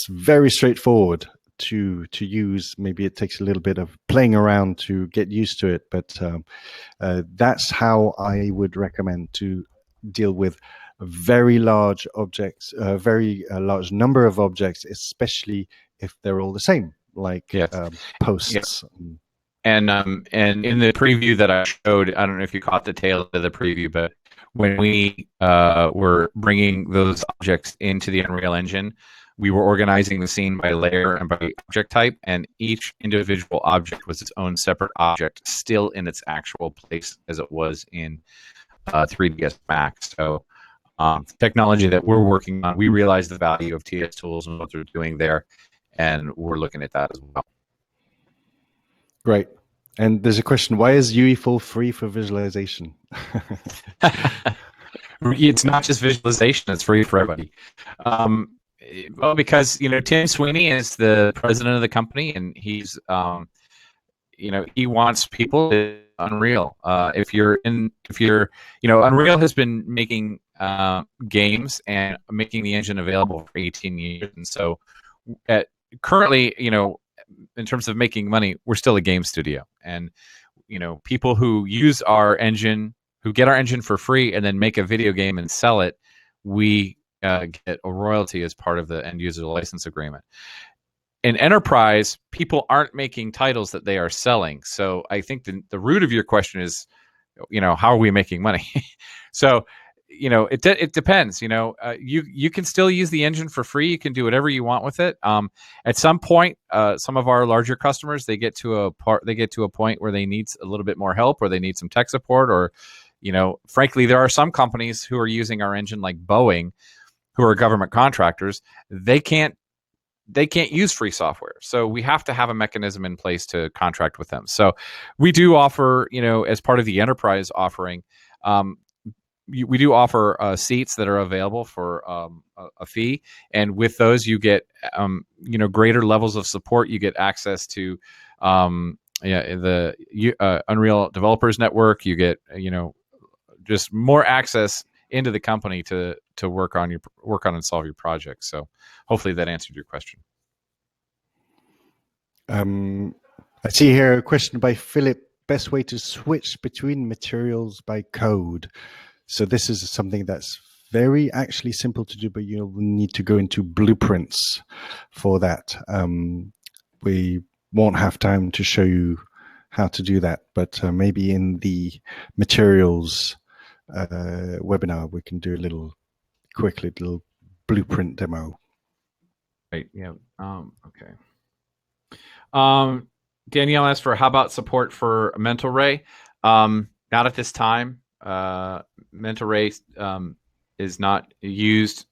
very straightforward to use. Maybe it takes a little bit of playing around to get used to it, but that's how I would recommend to deal with very large objects, very large number of objects, especially if they're all the same, like posts. Yes. And in the preview that I showed, I don't know if you caught the tail of the preview, but when we were bringing those objects into the Unreal Engine, we were organizing the scene by layer and by object type, and each individual object was its own separate object, still in its actual place as it was in 3ds Max. So technology that we're working on, we realize the value of TS Tools and what they're doing there, and we're looking at that as well. Great. And there's a question: why is UE4 free for visualization? It's not just visualization; it's free for everybody. Well, because Tim Sweeney is the president of the company, and he's he wants people to Unreal. Unreal has been making games and making the engine available for 18 years, and so currently, in terms of making money, we're still a game studio, and people who use our engine, who get our engine for free, and then make a video game and sell it, we get a royalty as part of the end user license agreement. In enterprise, people aren't making titles that they are selling. So I think the root of your question is, how are we making money? So, it depends. You can still use the engine for free. You can do whatever you want with it. At some point, some of our larger customers, they get to a point where they need a little bit more help, or they need some tech support, or frankly, there are some companies who are using our engine, like Boeing, who are government contractors. They can't use free software, so we have to have a mechanism in place to contract with them. So we do offer, as part of the enterprise offering, we do offer seats that are available for a fee, and with those you get greater levels of support. You get access to the Unreal Developers Network. You get just more access into the company to work on and solve your project. So hopefully that answered your question. I see here a question by Philip: best way to switch between materials by code. So this is something that's very actually simple to do, but you'll need to go into blueprints for that. We won't have time to show you how to do that, but maybe in the materials webinar, we can do a little blueprint demo. Right. Yeah. Okay. Danielle asked for how about support for Mental Ray? Not at this time. Mental Ray is not used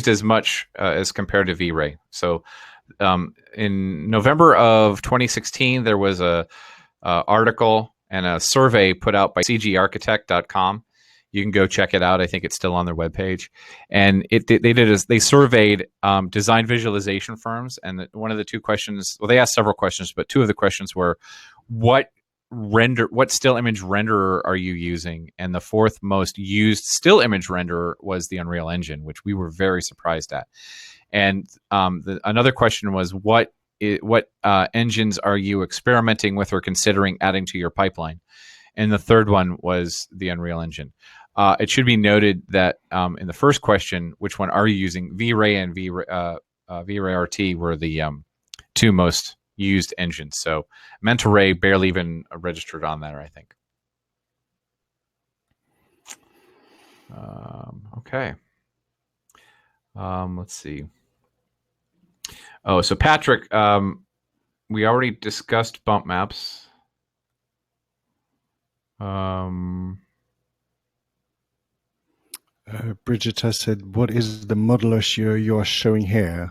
as much as compared to V-Ray. So in November of 2016, there was a article and a survey put out by cgarchitect.com. You can go check it out. I think it's still on their webpage. And they surveyed design visualization firms, and one of the two questions, well, they asked several questions, but two of the questions were, what still image renderer are you using? And the fourth most used still image renderer was the Unreal Engine, which we were very surprised at. And another question was, what engines are you experimenting with or considering adding to your pipeline? And the third one was the Unreal Engine. It should be noted that in the first question, which one are you using, V-Ray and V-Ray RT were the two most used engines. So Mental Ray barely even registered on there, I think. Okay. Let's see. Oh, so Patrick, we already discussed bump maps. Bridget has said, what is the model issue you are showing here?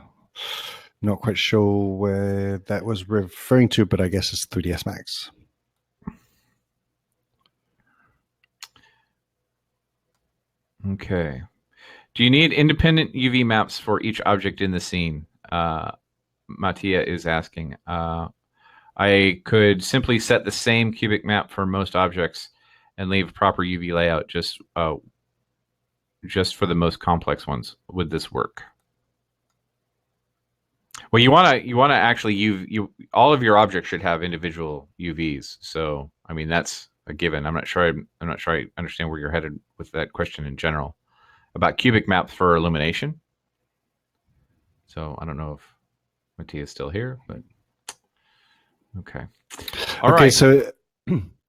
Not quite sure where that was referring to, but I guess it's 3ds Max. Okay. Do you need independent UV maps for each object in the scene? Mattia is asking. I could simply set the same cubic map for most objects and leave proper UV layout just for the most complex ones. Would this work? Well, you want to actually all of your objects should have individual UVs. So, I mean, that's a given. I'm not sure I understand where you're headed with that question in general about cubic maps for illumination. So, I don't know if Mattia is still here, but okay. All right. So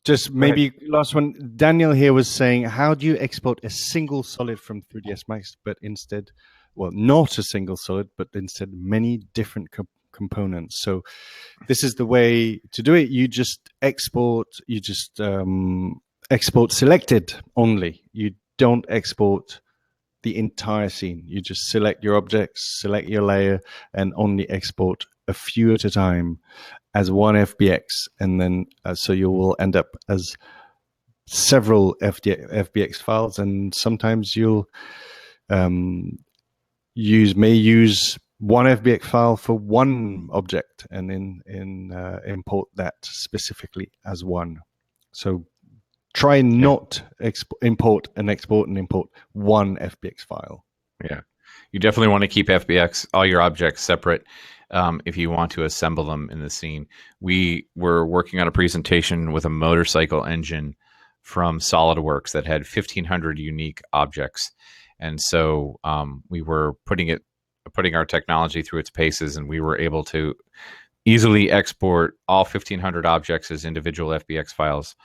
just maybe last one. Daniel here was saying, how do you export a single solid from 3ds Max, but instead, well, not a single solid, but instead many different components? So this is the way to do it. You just export selected only. You don't export the entire scene. You just select your objects, select your layer, and only export a few at a time as one FBX, and then so you will end up as several FBX files, and sometimes you'll use one FBX file for one object, and then import that specifically as one. So try not import and export one FBX file. Yeah, you definitely want to keep all your objects separate. If you want to assemble them in the scene. We were working on a presentation with a motorcycle engine from SolidWorks that had 1,500 unique objects. And so we were putting our technology through its paces, and we were able to easily export all 1,500 objects as individual FBX files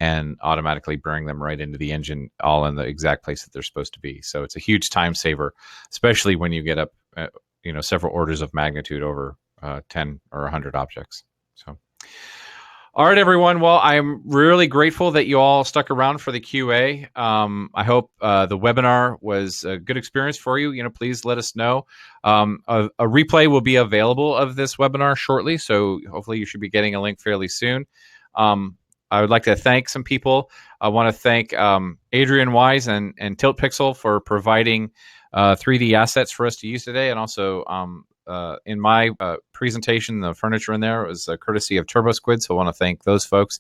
and automatically bring them right into the engine, all in the exact place that they're supposed to be. So it's a huge time saver, especially when you get up several orders of magnitude over 10 or 100 objects. So, all right, everyone. Well, I'm really grateful that you all stuck around for the QA. I hope the webinar was a good experience for you. Please let us know. A replay will be available of this webinar shortly, so hopefully you should be getting a link fairly soon. I would like to thank some people. I want to thank Adrian Wise and TiltPixel for providing 3D assets for us to use today, and also in my presentation, the furniture in there was courtesy of TurboSquid, so I want to thank those folks.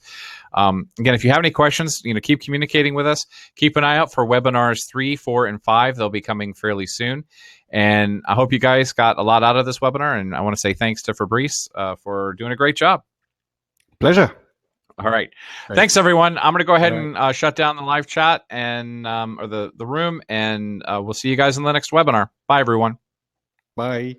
Again, if you have any questions, keep communicating with us. Keep an eye out for webinars 3, 4, and 5. They'll be coming fairly soon, and I hope you guys got a lot out of this webinar, and I want to say thanks to Fabrice for doing a great job. Pleasure. All right. Thanks, everyone. I'm going to go ahead and shut down the live chat and or the room, and we'll see you guys in the next webinar. Bye, everyone. Bye.